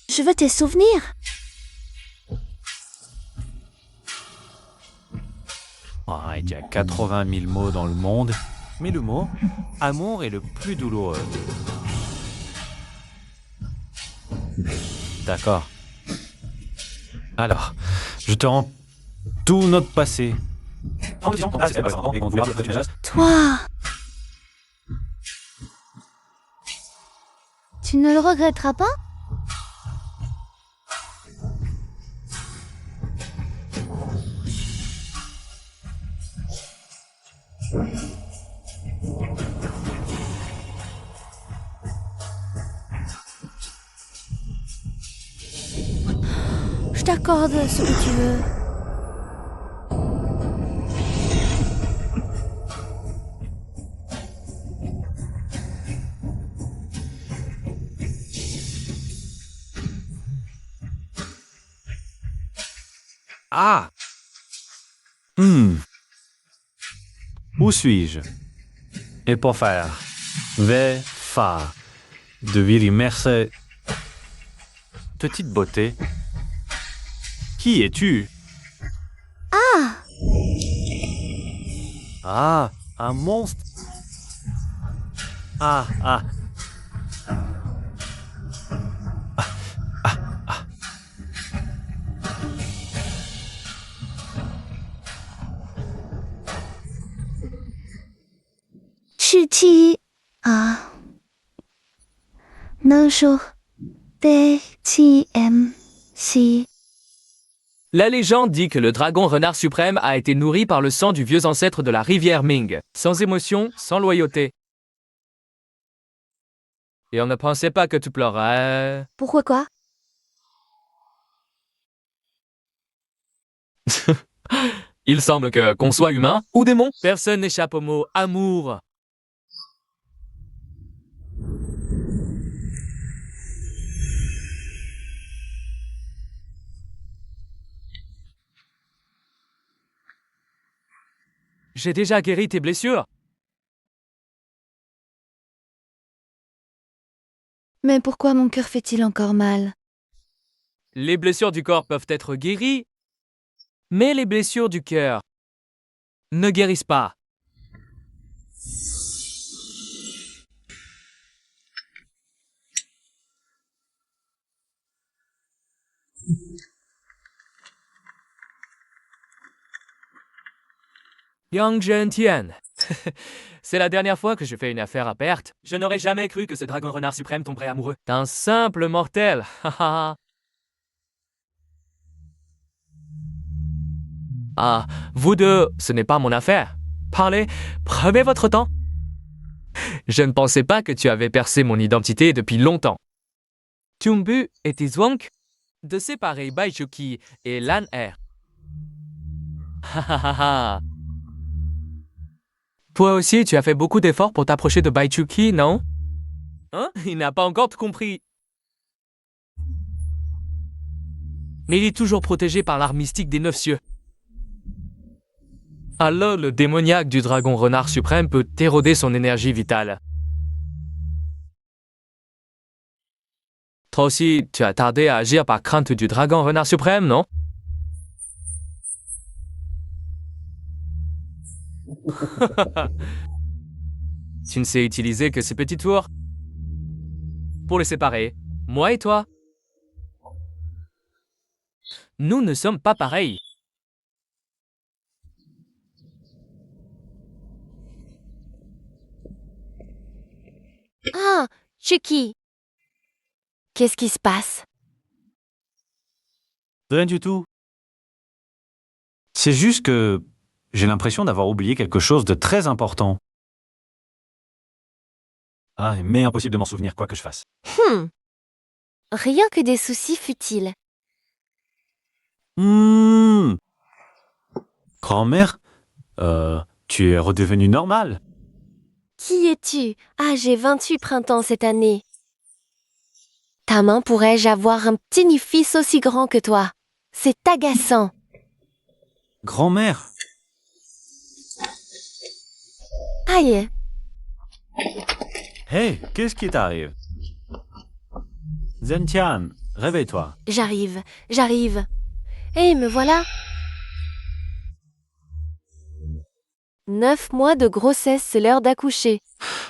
Je veux tes souvenirs. Ah, il y a 80 000 mots dans le monde, mais le mot amour est le plus douloureux. D'accord. Alors, je te rends tout notre passé. Toi. Tu ne le regretteras pas? Je t'accorde ce que tu veux. Ah! Où suis-je? Et pour faire ve fa de viri merce. Petite beauté. Qui es-tu? Ah! Ah, un monstre. Ah, ah. Chuchi. Ah. 能说的 TMC. La légende dit que le dragon renard suprême a été nourri par le sang du vieux ancêtre de la rivière Ming, sans émotion, sans loyauté. Et on ne pensait pas que tu pleurais. Pourquoi quoi? Il semble que, qu'on soit humain ou démon, personne n'échappe au mot amour. J'ai déjà guéri tes blessures. Mais pourquoi mon cœur fait-il encore mal? Les blessures du corps peuvent être guéries, mais les blessures du cœur ne guérissent pas. Yang Zhentian. C'est la dernière fois que je fais une affaire à perte. Je n'aurais jamais cru que ce dragon renard suprême tomberait amoureux d'un simple mortel. Ah, vous deux, ce n'est pas mon affaire. Parlez, prenez votre temps. Je ne pensais pas que tu avais percé mon identité depuis longtemps. Tumbu était Zwonk de séparer Baichuki et Lan Er. Toi aussi, tu as fait beaucoup d'efforts pour t'approcher de Baichuki, non? Hein? Il n'a pas encore tout compris. Mais il est toujours protégé par l'art mystique des 9 cieux. Alors le démoniaque du dragon renard suprême peut éroder son énergie vitale. Toi aussi, tu as tardé à agir par crainte du dragon renard suprême, non? Tu ne sais utiliser que ces petits tours pour les séparer, moi et toi. Nous ne sommes pas pareils. Ah, Chucky. Qu'est-ce qui se passe? Rien du tout. C'est juste que j'ai l'impression d'avoir oublié quelque chose de très important. Ah, mais impossible de m'en souvenir quoi que je fasse. Rien que des soucis futiles. Grand-mère, tu es redevenue normale. Qui es-tu? Ah, j'ai 28 printemps cette année. Ta main pourrais-je avoir un petit fils aussi grand que toi? C'est agaçant. Grand-mère, Aïe, hey, qu'est-ce qui t'arrive? Zentian, réveille-toi. j'arrive. Hé, me voilà. 9 mois de grossesse, c'est l'heure d'accoucher.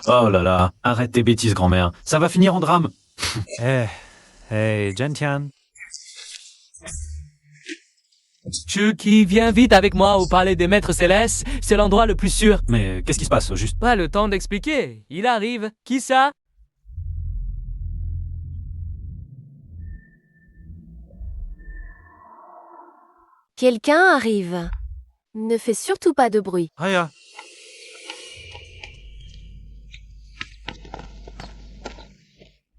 Oh là là, arrête tes bêtises, grand-mère. Ça va finir en drame. Hey, Zentian. Chucky, viens vite avec moi au palais des maîtres célestes. C'est l'endroit le plus sûr. Mais qu'est-ce qui se passe, au juste? Pas le temps d'expliquer. Il arrive. Qui ça? Quelqu'un arrive. Ne fais surtout pas de bruit. Raya.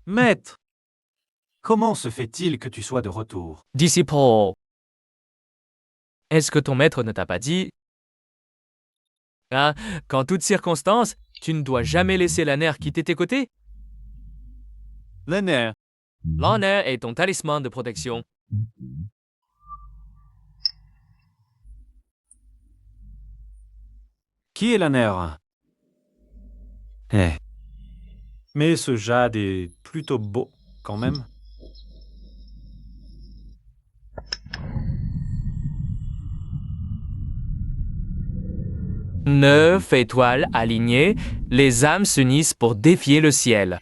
Maître, comment se fait-il que tu sois de retour? Disciple. Est-ce que ton maître ne t'a pas dit? Hein, qu'en toute circonstance, tu ne dois jamais laisser la nerf quitter tes côtés? Le nerf. L'honneur est ton talisman de protection. Qui est la nerf? Mais ce jade est plutôt beau, quand même. Neuf étoiles alignées, les âmes s'unissent pour défier le ciel.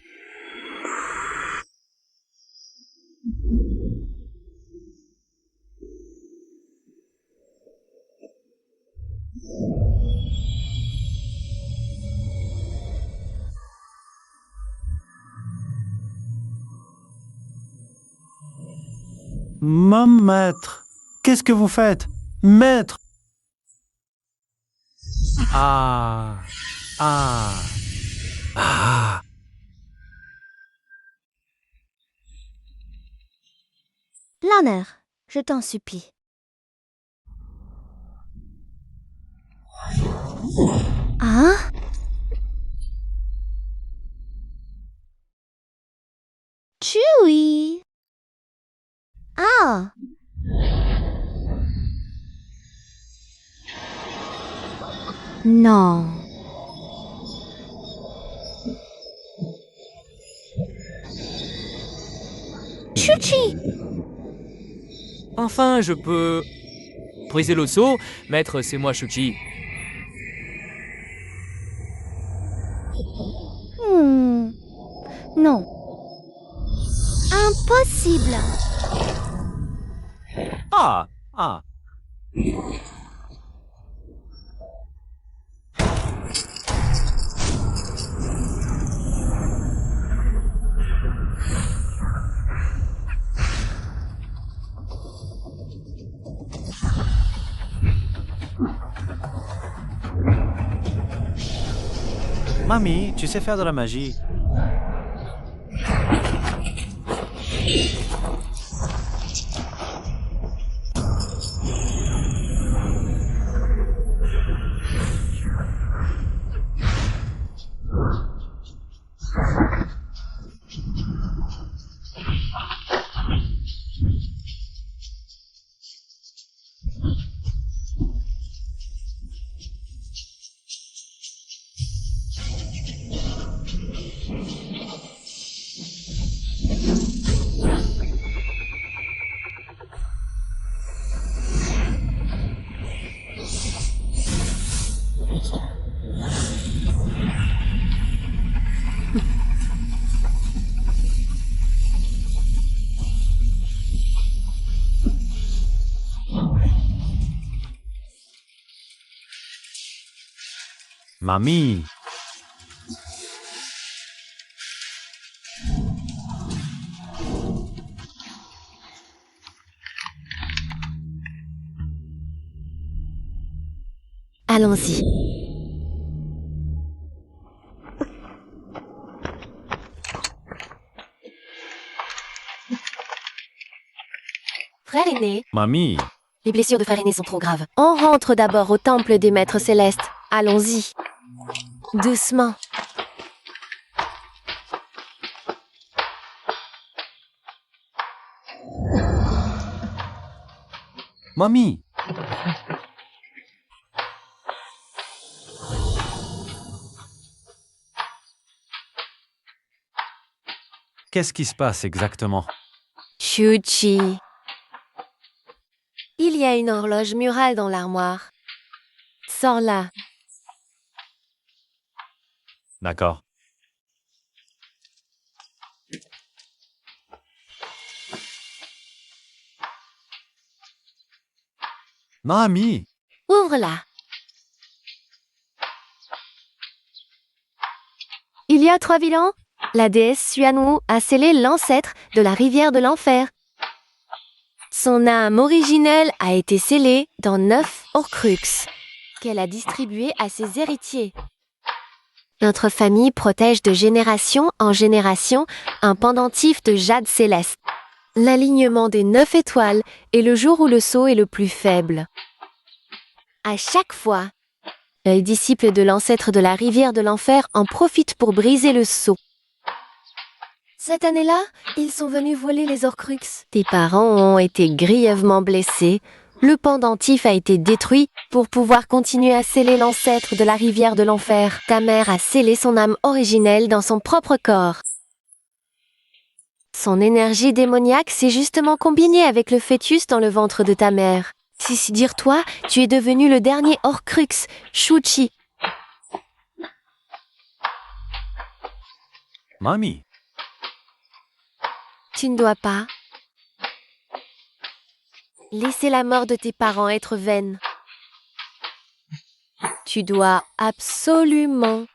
Mon maître, qu'est-ce que vous faites? Maître! Ah. l'honneur, je t'en supplie. Hein? Chewie! Ah! Non. Chuchi! Enfin, je peux... briser le seau. Maître, c'est moi, Shuchi. Non. Impossible. Ah! Ah! Mamie, tu sais faire de la magie. Mamie! Allons-y. Frère aîné, Mamie! les blessures de frère aîné sont trop graves. On rentre d'abord au temple des maîtres célestes. Allons-y. Doucement. Mamie! Qu'est-ce qui se passe exactement? Chuchi. Il y a une horloge murale dans l'armoire. Sors-la. D'accord. Mamie! Ouvre-la. Il y a 3000 ans, la déesse Suanwu a scellé l'ancêtre de la rivière de l'enfer. Son âme originelle a été scellée dans 9 Horcruxes, qu'elle a distribués à ses héritiers. Notre famille protège de génération en génération un pendentif de jade céleste. L'alignement des 9 étoiles est le jour où le sceau est le plus faible. À chaque fois, les disciples de l'ancêtre de la rivière de l'enfer en profitent pour briser le sceau. Cette année-là, ils sont venus voler les Horcruxes. Tes parents ont été grièvement blessés. Le pendentif a été détruit pour pouvoir continuer à sceller l'ancêtre de la rivière de l'enfer. Ta mère a scellé son âme originelle dans son propre corps. Son énergie démoniaque s'est justement combinée avec le fœtus dans le ventre de ta mère. Si dire-toi, tu es devenu le dernier Horcrux, Shuchi. Mamie! Tu ne dois pas laisser la mort de tes parents être vaine. Tu dois absolument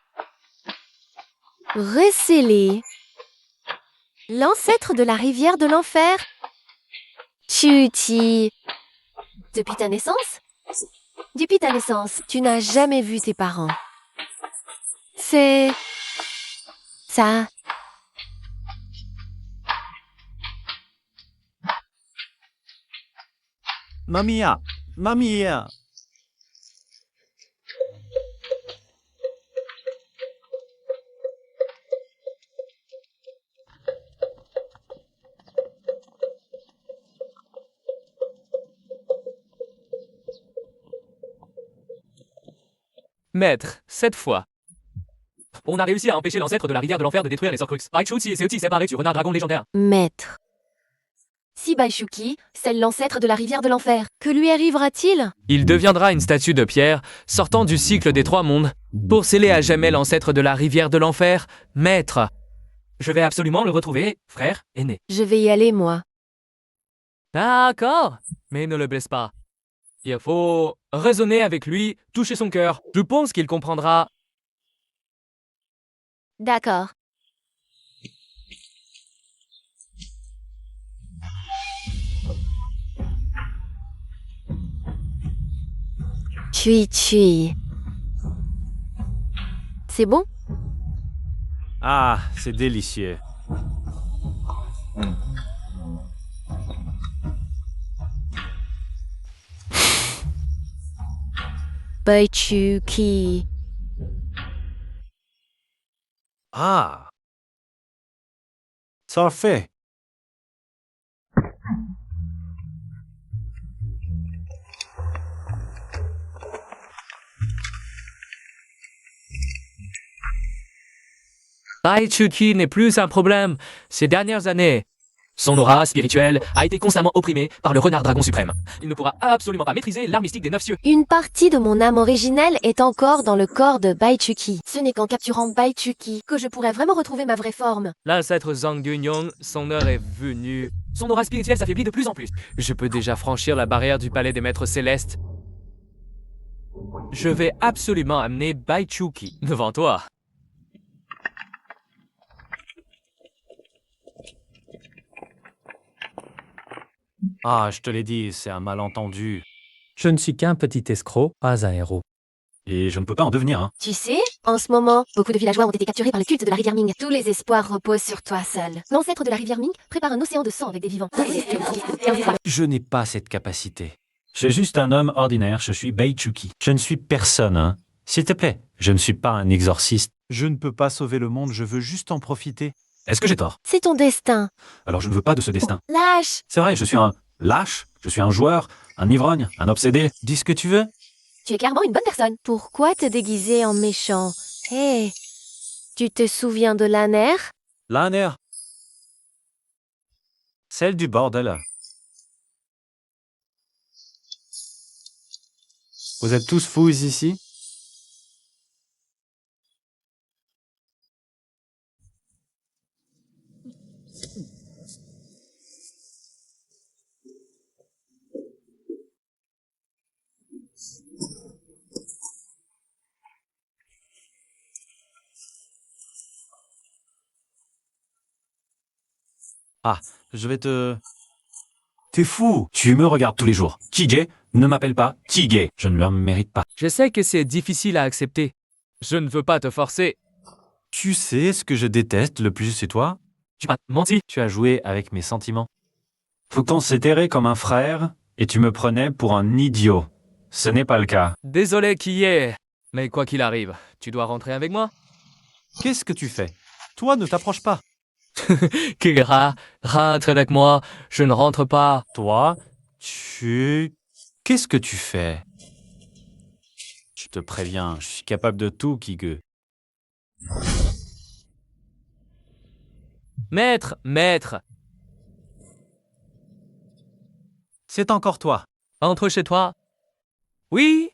recéler l'ancêtre de la rivière de l'enfer. Chuchi. Depuis ta naissance? Depuis ta naissance, tu n'as jamais vu tes parents. C'est ça. Mamia, Mamia. Maître, cette fois. On a réussi à empêcher l'ancêtre de la rivière de l'enfer de détruire les Horcruxes. Baichuki s'est aussi séparé du renard dragon légendaire. Maître. Si Baishuki, c'est l'ancêtre de la rivière de l'enfer, que lui arrivera-t-il? Il deviendra une statue de pierre sortant du cycle des trois mondes pour sceller à jamais l'ancêtre de la rivière de l'enfer, Maître. Je vais absolument le retrouver, frère aîné. Je vais y aller, moi. D'accord, mais ne le blesse pas. Il faut raisonner avec lui, toucher son cœur. Je pense qu'il comprendra. D'accord. Chui. C'est bon? Ah, c'est délicieux. Baichuki. Ah. Parfait. Baichuki n'est plus un problème. Ces dernières années, son aura spirituelle a été constamment opprimée par le renard dragon suprême. Il ne pourra absolument pas maîtriser l'art mystique des neuf cieux. Une partie de mon âme originelle est encore dans le corps de Baichuki. Ce n'est qu'en capturant Baichuki que je pourrai vraiment retrouver ma vraie forme. L'ancêtre Zhang Gunyong, son heure est venue. Son aura spirituelle s'affaiblit de plus en plus. Je peux déjà franchir la barrière du palais des maîtres célestes. Je vais absolument amener Baichuki devant toi. Ah, je te l'ai dit, c'est un malentendu. Je ne suis qu'un petit escroc, pas un héros. Et je ne peux pas en devenir un. Tu sais, en ce moment, beaucoup de villageois ont été capturés par le culte de la rivière Ming. Tous les espoirs reposent sur toi seul. L'ancêtre de la rivière Ming prépare un océan de sang avec des vivants. Je n'ai pas cette capacité. Je suis juste un homme ordinaire, je suis Baichuki. Je ne suis personne, hein. S'il te plaît, je ne suis pas un exorciste. Je ne peux pas sauver le monde, je veux juste en profiter. Est-ce que j'ai tort? C'est ton destin. Alors je ne veux pas de ce destin. Lâche. C'est vrai, je suis un lâche, je suis un joueur, un ivrogne, un obsédé. Dis ce que tu veux. Tu es clairement une bonne personne. Pourquoi te déguiser en méchant? Hé, tu te souviens de Lanner? Lanner. Celle du bordel. Vous êtes tous fous ici? Ah, je vais te... T'es fou. Tu me regardes tous les jours. Tige, ne m'appelle pas Tige. Je ne le mérite pas. Je sais que c'est difficile à accepter. Je ne veux pas te forcer. Tu sais ce que je déteste le plus chez toi? Tu m'as menti. Tu as joué avec mes sentiments. Fouton s'est erré comme un frère et tu me prenais pour un idiot. Ce n'est pas le cas. Désolé qui est. Mais quoi qu'il arrive, tu dois rentrer avec moi. Qu'est-ce que tu fais? Toi, ne t'approche pas. Kira, rentre avec moi. Je ne rentre pas. Toi, tu... Qu'est-ce que tu fais? Je te préviens, je suis capable de tout, Kige. Maître. C'est encore toi. Entre chez toi. Oui.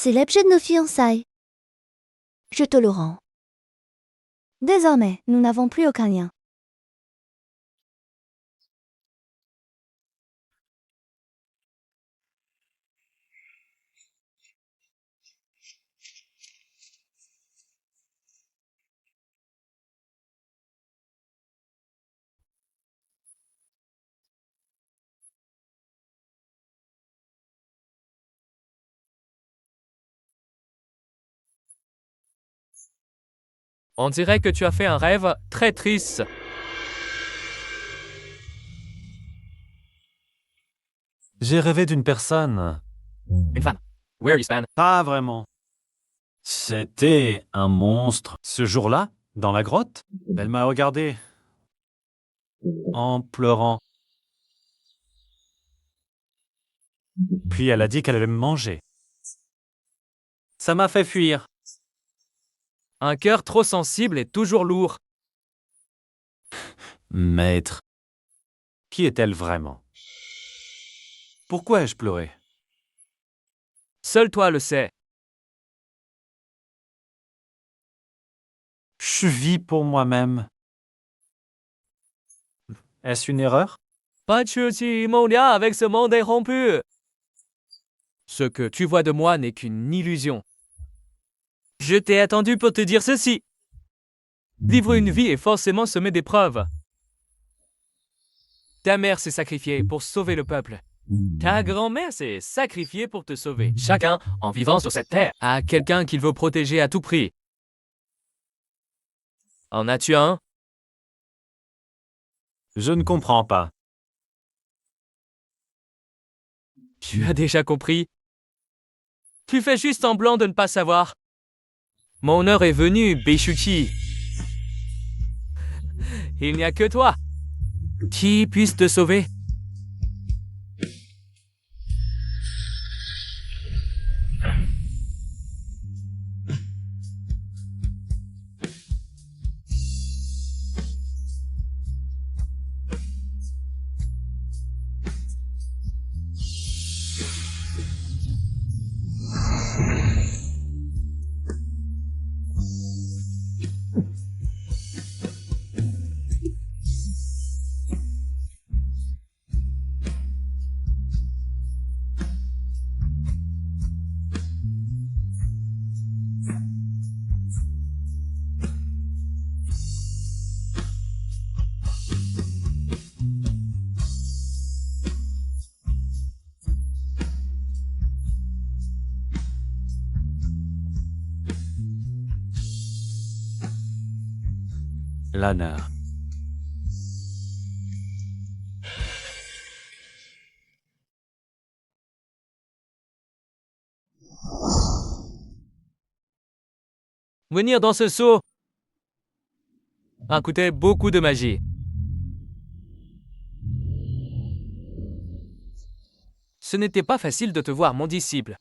C'est l'objet de nos fiançailles. Je te le rends. Désormais, nous n'avons plus aucun lien. On dirait que tu as fait un rêve très triste. J'ai rêvé d'une personne. Une femme. Where you span? Pas vraiment. C'était un monstre. Ce jour-là, dans la grotte, elle m'a regardé en pleurant. Puis elle a dit qu'elle allait me manger. Ça m'a fait fuir. Un cœur trop sensible est toujours lourd. Maître. Qui est-elle vraiment? Pourquoi ai-je pleuré? Seul toi le sais. Je vis pour moi-même. Est-ce une erreur? Pas de souci, mon lien avec ce monde est rompu. Ce que tu vois de moi n'est qu'une illusion. Je t'ai attendu pour te dire ceci. Vivre une vie est forcément semé d'épreuves. Ta mère s'est sacrifiée pour sauver le peuple. Ta grand-mère s'est sacrifiée pour te sauver. Chacun, en vivant sur cette terre, a quelqu'un qu'il veut protéger à tout prix. En as-tu un? Je ne comprends pas. Tu as déjà compris? Tu fais juste semblant de ne pas savoir. Mon heure est venue, Beishuki. Il n'y a que toi qui puisse te sauver. Lana. Venir dans ce seau a coûté beaucoup de magie. Ce n'était pas facile de te voir, mon disciple.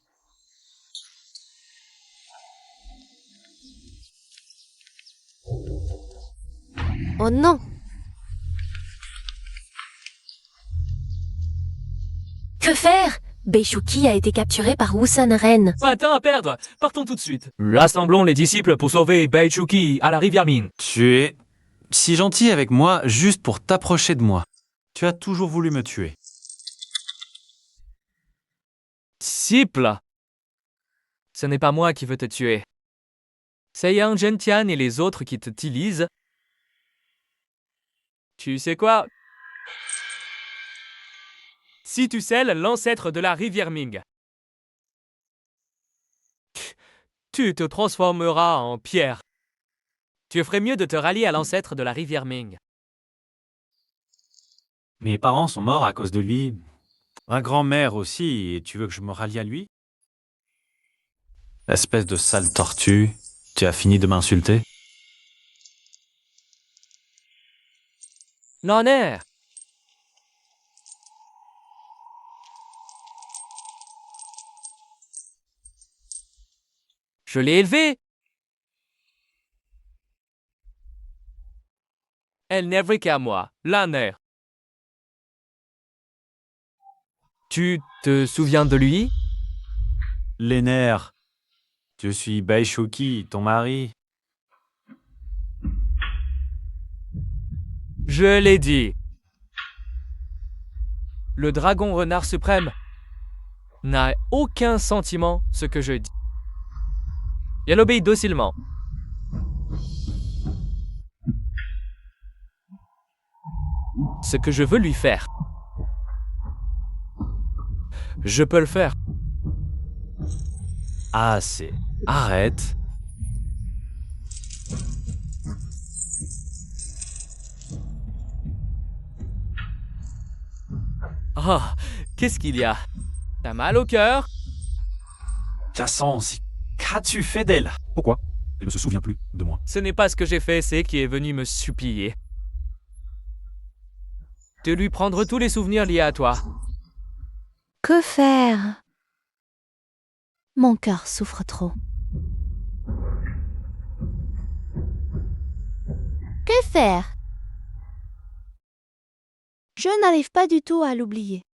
Oh non! Que faire? Beishuki a été capturé par Wusan Ren. Pas de temps à perdre, partons tout de suite. Rassemblons les disciples pour sauver Beishuki à la rivière Ming. Tu es si gentil avec moi juste pour t'approcher de moi. Tu as toujours voulu me tuer. Disciple! Ce n'est pas moi qui veux te tuer. C'est Yang Zhentian et les autres qui t'utilisent. Tu sais quoi? Si tu scelles l'ancêtre de la rivière Ming, tu te transformeras en pierre. Tu ferais mieux de te rallier à l'ancêtre de la rivière Ming. Mes parents sont morts à cause de lui. Ma grand-mère aussi, et tu veux que je me rallie à lui? Espèce de sale tortue, tu as fini de m'insulter? L'honneur! Je l'ai élevée. Elle n'est vraie qu'à moi, l'honneur. Tu te souviens de lui? Les nerfs. Je suis Beishuki, ton mari. Je l'ai dit. Le dragon renard suprême n'a aucun sentiment ce que je dis. Il obéit docilement. Ce que je veux lui faire, je peux le faire. Assez. Arrête. Oh, qu'est-ce qu'il y a? T'as mal au cœur? Jason, qu'as-tu fait d'elle? Pourquoi? Elle ne se souvient plus de moi. Ce n'est pas ce que j'ai fait, c'est qui est venu me supplier de lui prendre tous les souvenirs liés à toi. Que faire? Mon cœur souffre trop. Que faire? Je n'arrive pas du tout à l'oublier.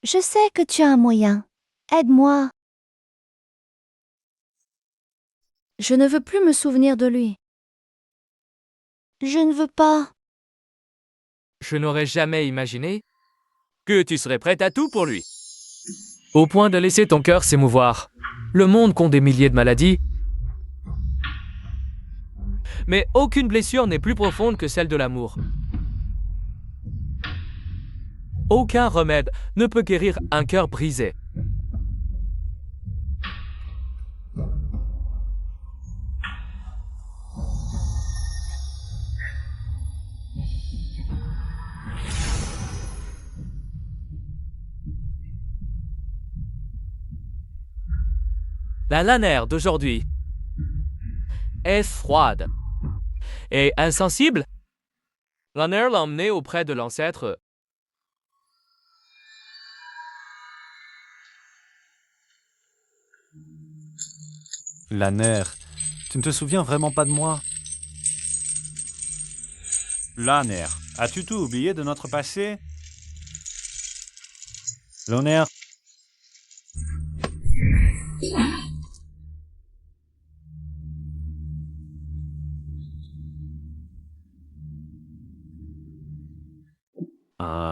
Je sais que tu as un moyen. Aide-moi. Je ne veux plus me souvenir de lui. Je ne veux pas. Je n'aurais jamais imaginé que tu serais prête à tout pour lui. Au point de laisser ton cœur s'émouvoir. Le monde compte des milliers de maladies. Mais aucune blessure n'est plus profonde que celle de l'amour. Aucun remède ne peut guérir un cœur brisé. La lanère d'aujourd'hui est froide et insensible. Lanère l'a emmené auprès de l'ancêtre. Lanner, tu ne te souviens vraiment pas de moi? Lanner, as-tu tout oublié de notre passé? Lanner.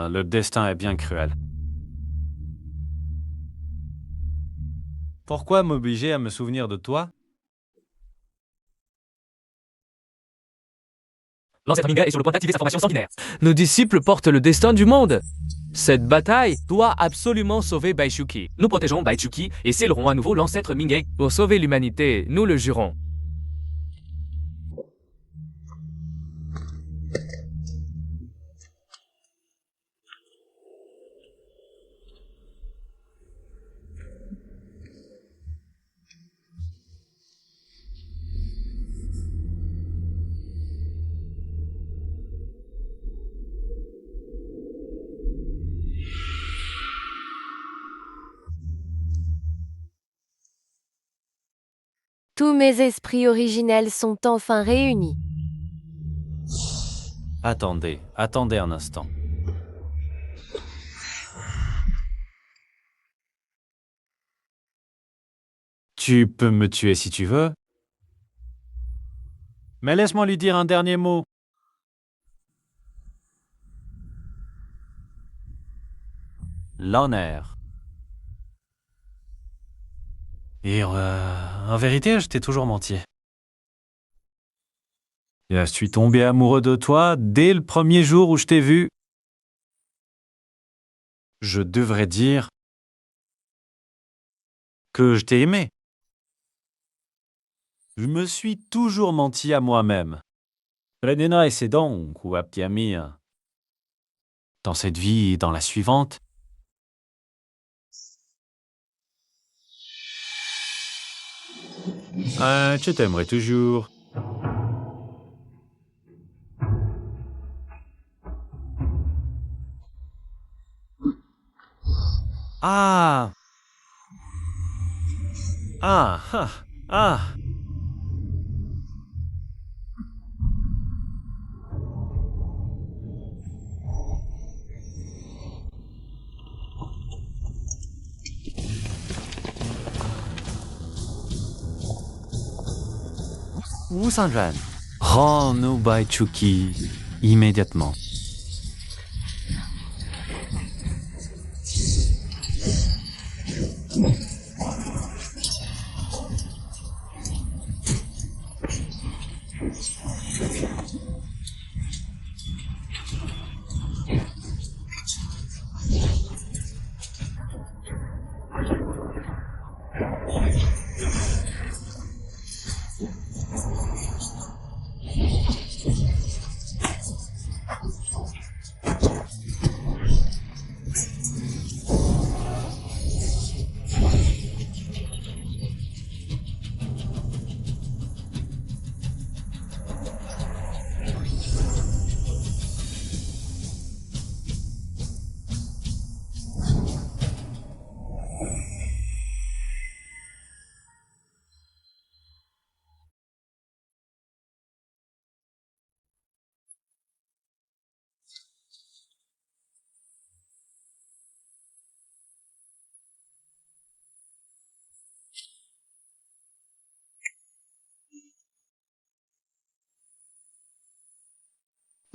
Le destin est bien cruel. Pourquoi m'obliger à me souvenir de toi? L'ancêtre Minga est sur le point d'activer sa formation sanguinaire. Nos disciples portent le destin du monde. Cette bataille doit absolument sauver Baishuki. Nous protégerons Baishuki et scellerons à nouveau l'ancêtre Mingei. Pour sauver l'humanité, nous le jurons. Tous mes esprits originels sont enfin réunis. Attendez un instant. Tu peux me tuer si tu veux. Mais laisse-moi lui dire un dernier mot. L'honneur. Et en vérité, je t'ai toujours menti. Je suis tombé amoureux de toi dès le premier jour où je t'ai vu. Je devrais dire que je t'ai aimé. Je me suis toujours menti à moi-même. Renena et c'est donc, ou petit ami, dans cette vie et dans la suivante. Je t'aimerai toujours. Ah. Ah. Ah. Ah. Wu Sanjuan, rends-nous Baichuki immédiatement.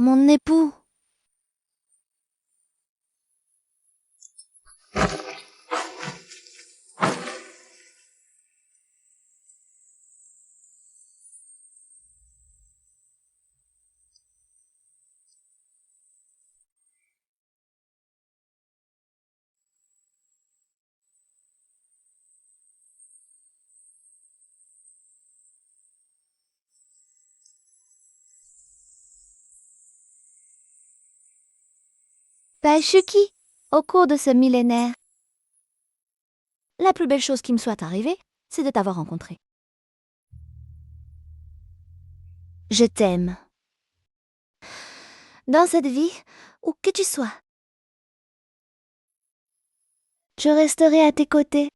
Mon époux. Baishuki, au cours de ce millénaire, la plus belle chose qui me soit arrivée, c'est de t'avoir rencontré. Je t'aime. Dans cette vie, où que tu sois, je resterai à tes côtés.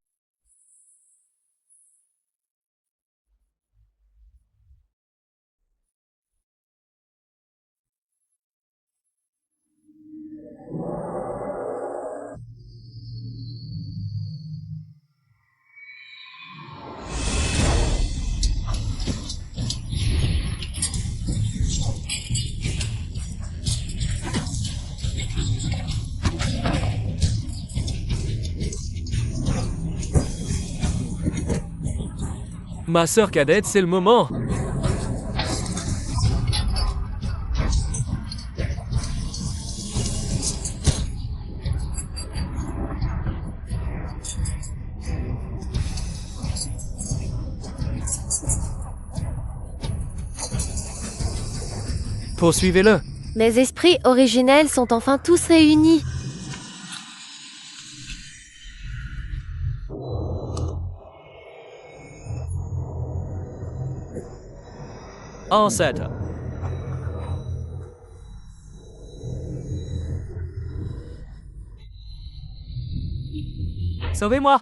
Ma sœur cadette, c'est le moment. Poursuivez-le. Les esprits originels sont enfin tous réunis. Ancêtre. Sauvez-moi.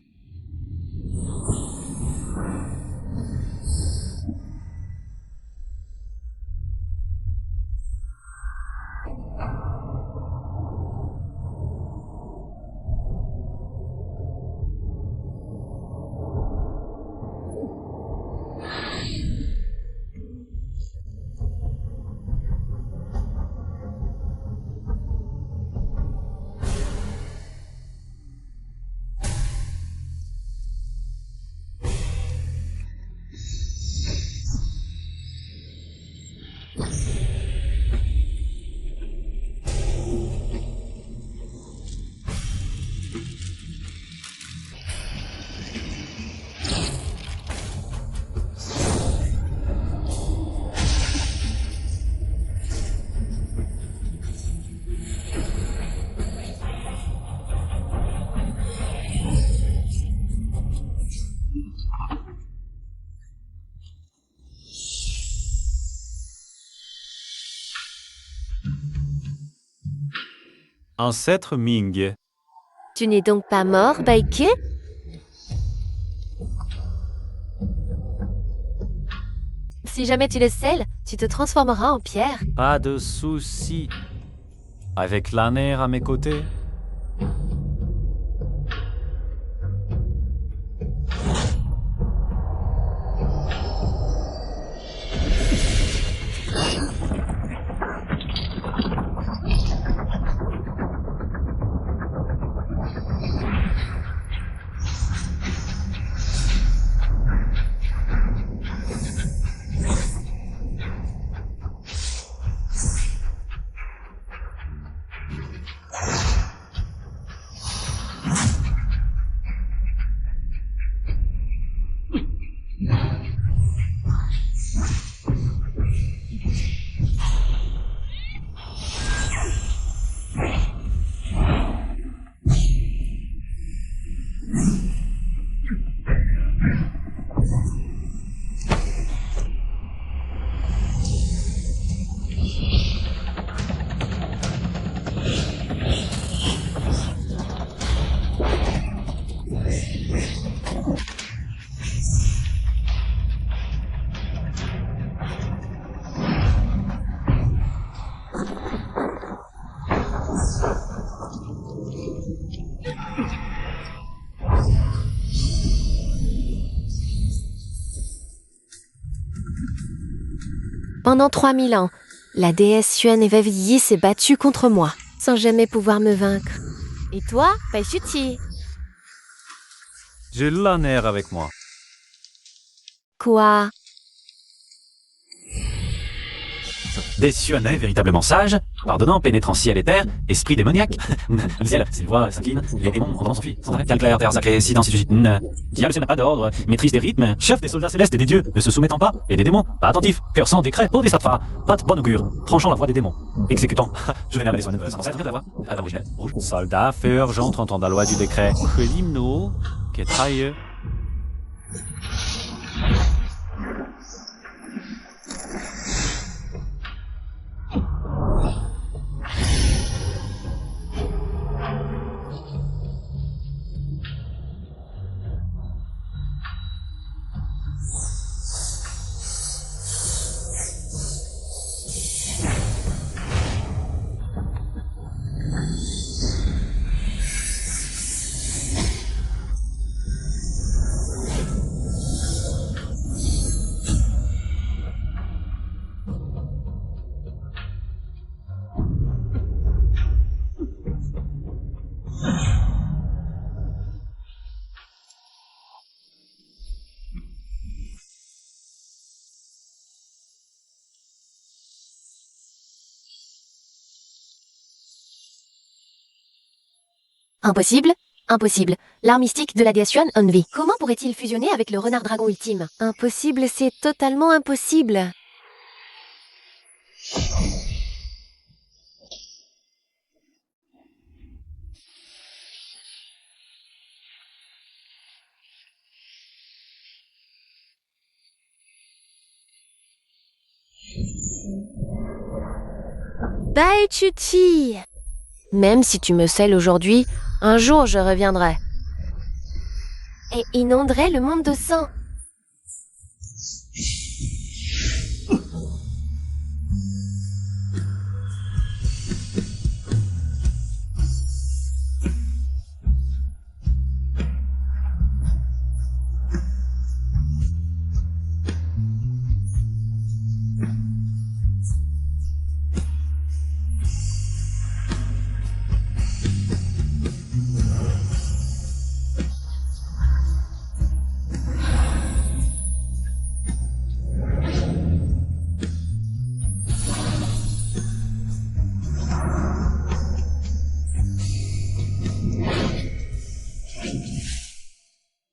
Ancêtre Ming. Tu n'es donc pas mort, Baike? Si jamais tu le scelles, tu te transformeras en pierre. Pas de souci. Avec l'âner à mes côtés. Pendant 3000 ans, La déesse Xuan Evaviyi s'est battue contre moi, sans jamais pouvoir me vaincre. Et toi, Paishuti? J'ai l'honneur avec moi. Quoi? Des Xuanais véritablement sages, pardonnant, pénétrant ciel et terre, esprit démoniaque. Le ciel, ses voix s'inclinent, les démons entendant s'enfuient, sans arrêt. Calclair, terre sacrée, silence et Dia, le ciel n'a pas d'ordre, maîtrise des rythmes, chef des soldats célestes et des dieux, ne se soumettant pas, et des démons, pas attentifs, cœur sans décret, oh des satras, pas de bon augure, tranchant la voix des démons, exécutant. Je vénère les soins sans ancêtre, la voix, à l'original, rouge. Soldats, feu urgent, entend la loi du décret. L'hymno, qui est trailleux. Impossible? Impossible. L'art mystique de la déesse Xuan Onvi. Comment pourrait-il fusionner avec le renard dragon ultime? Impossible, c'est totalement impossible. Baichuchi! Même si tu me scelles aujourd'hui, un jour je reviendrai. Et inonderai le monde de sang.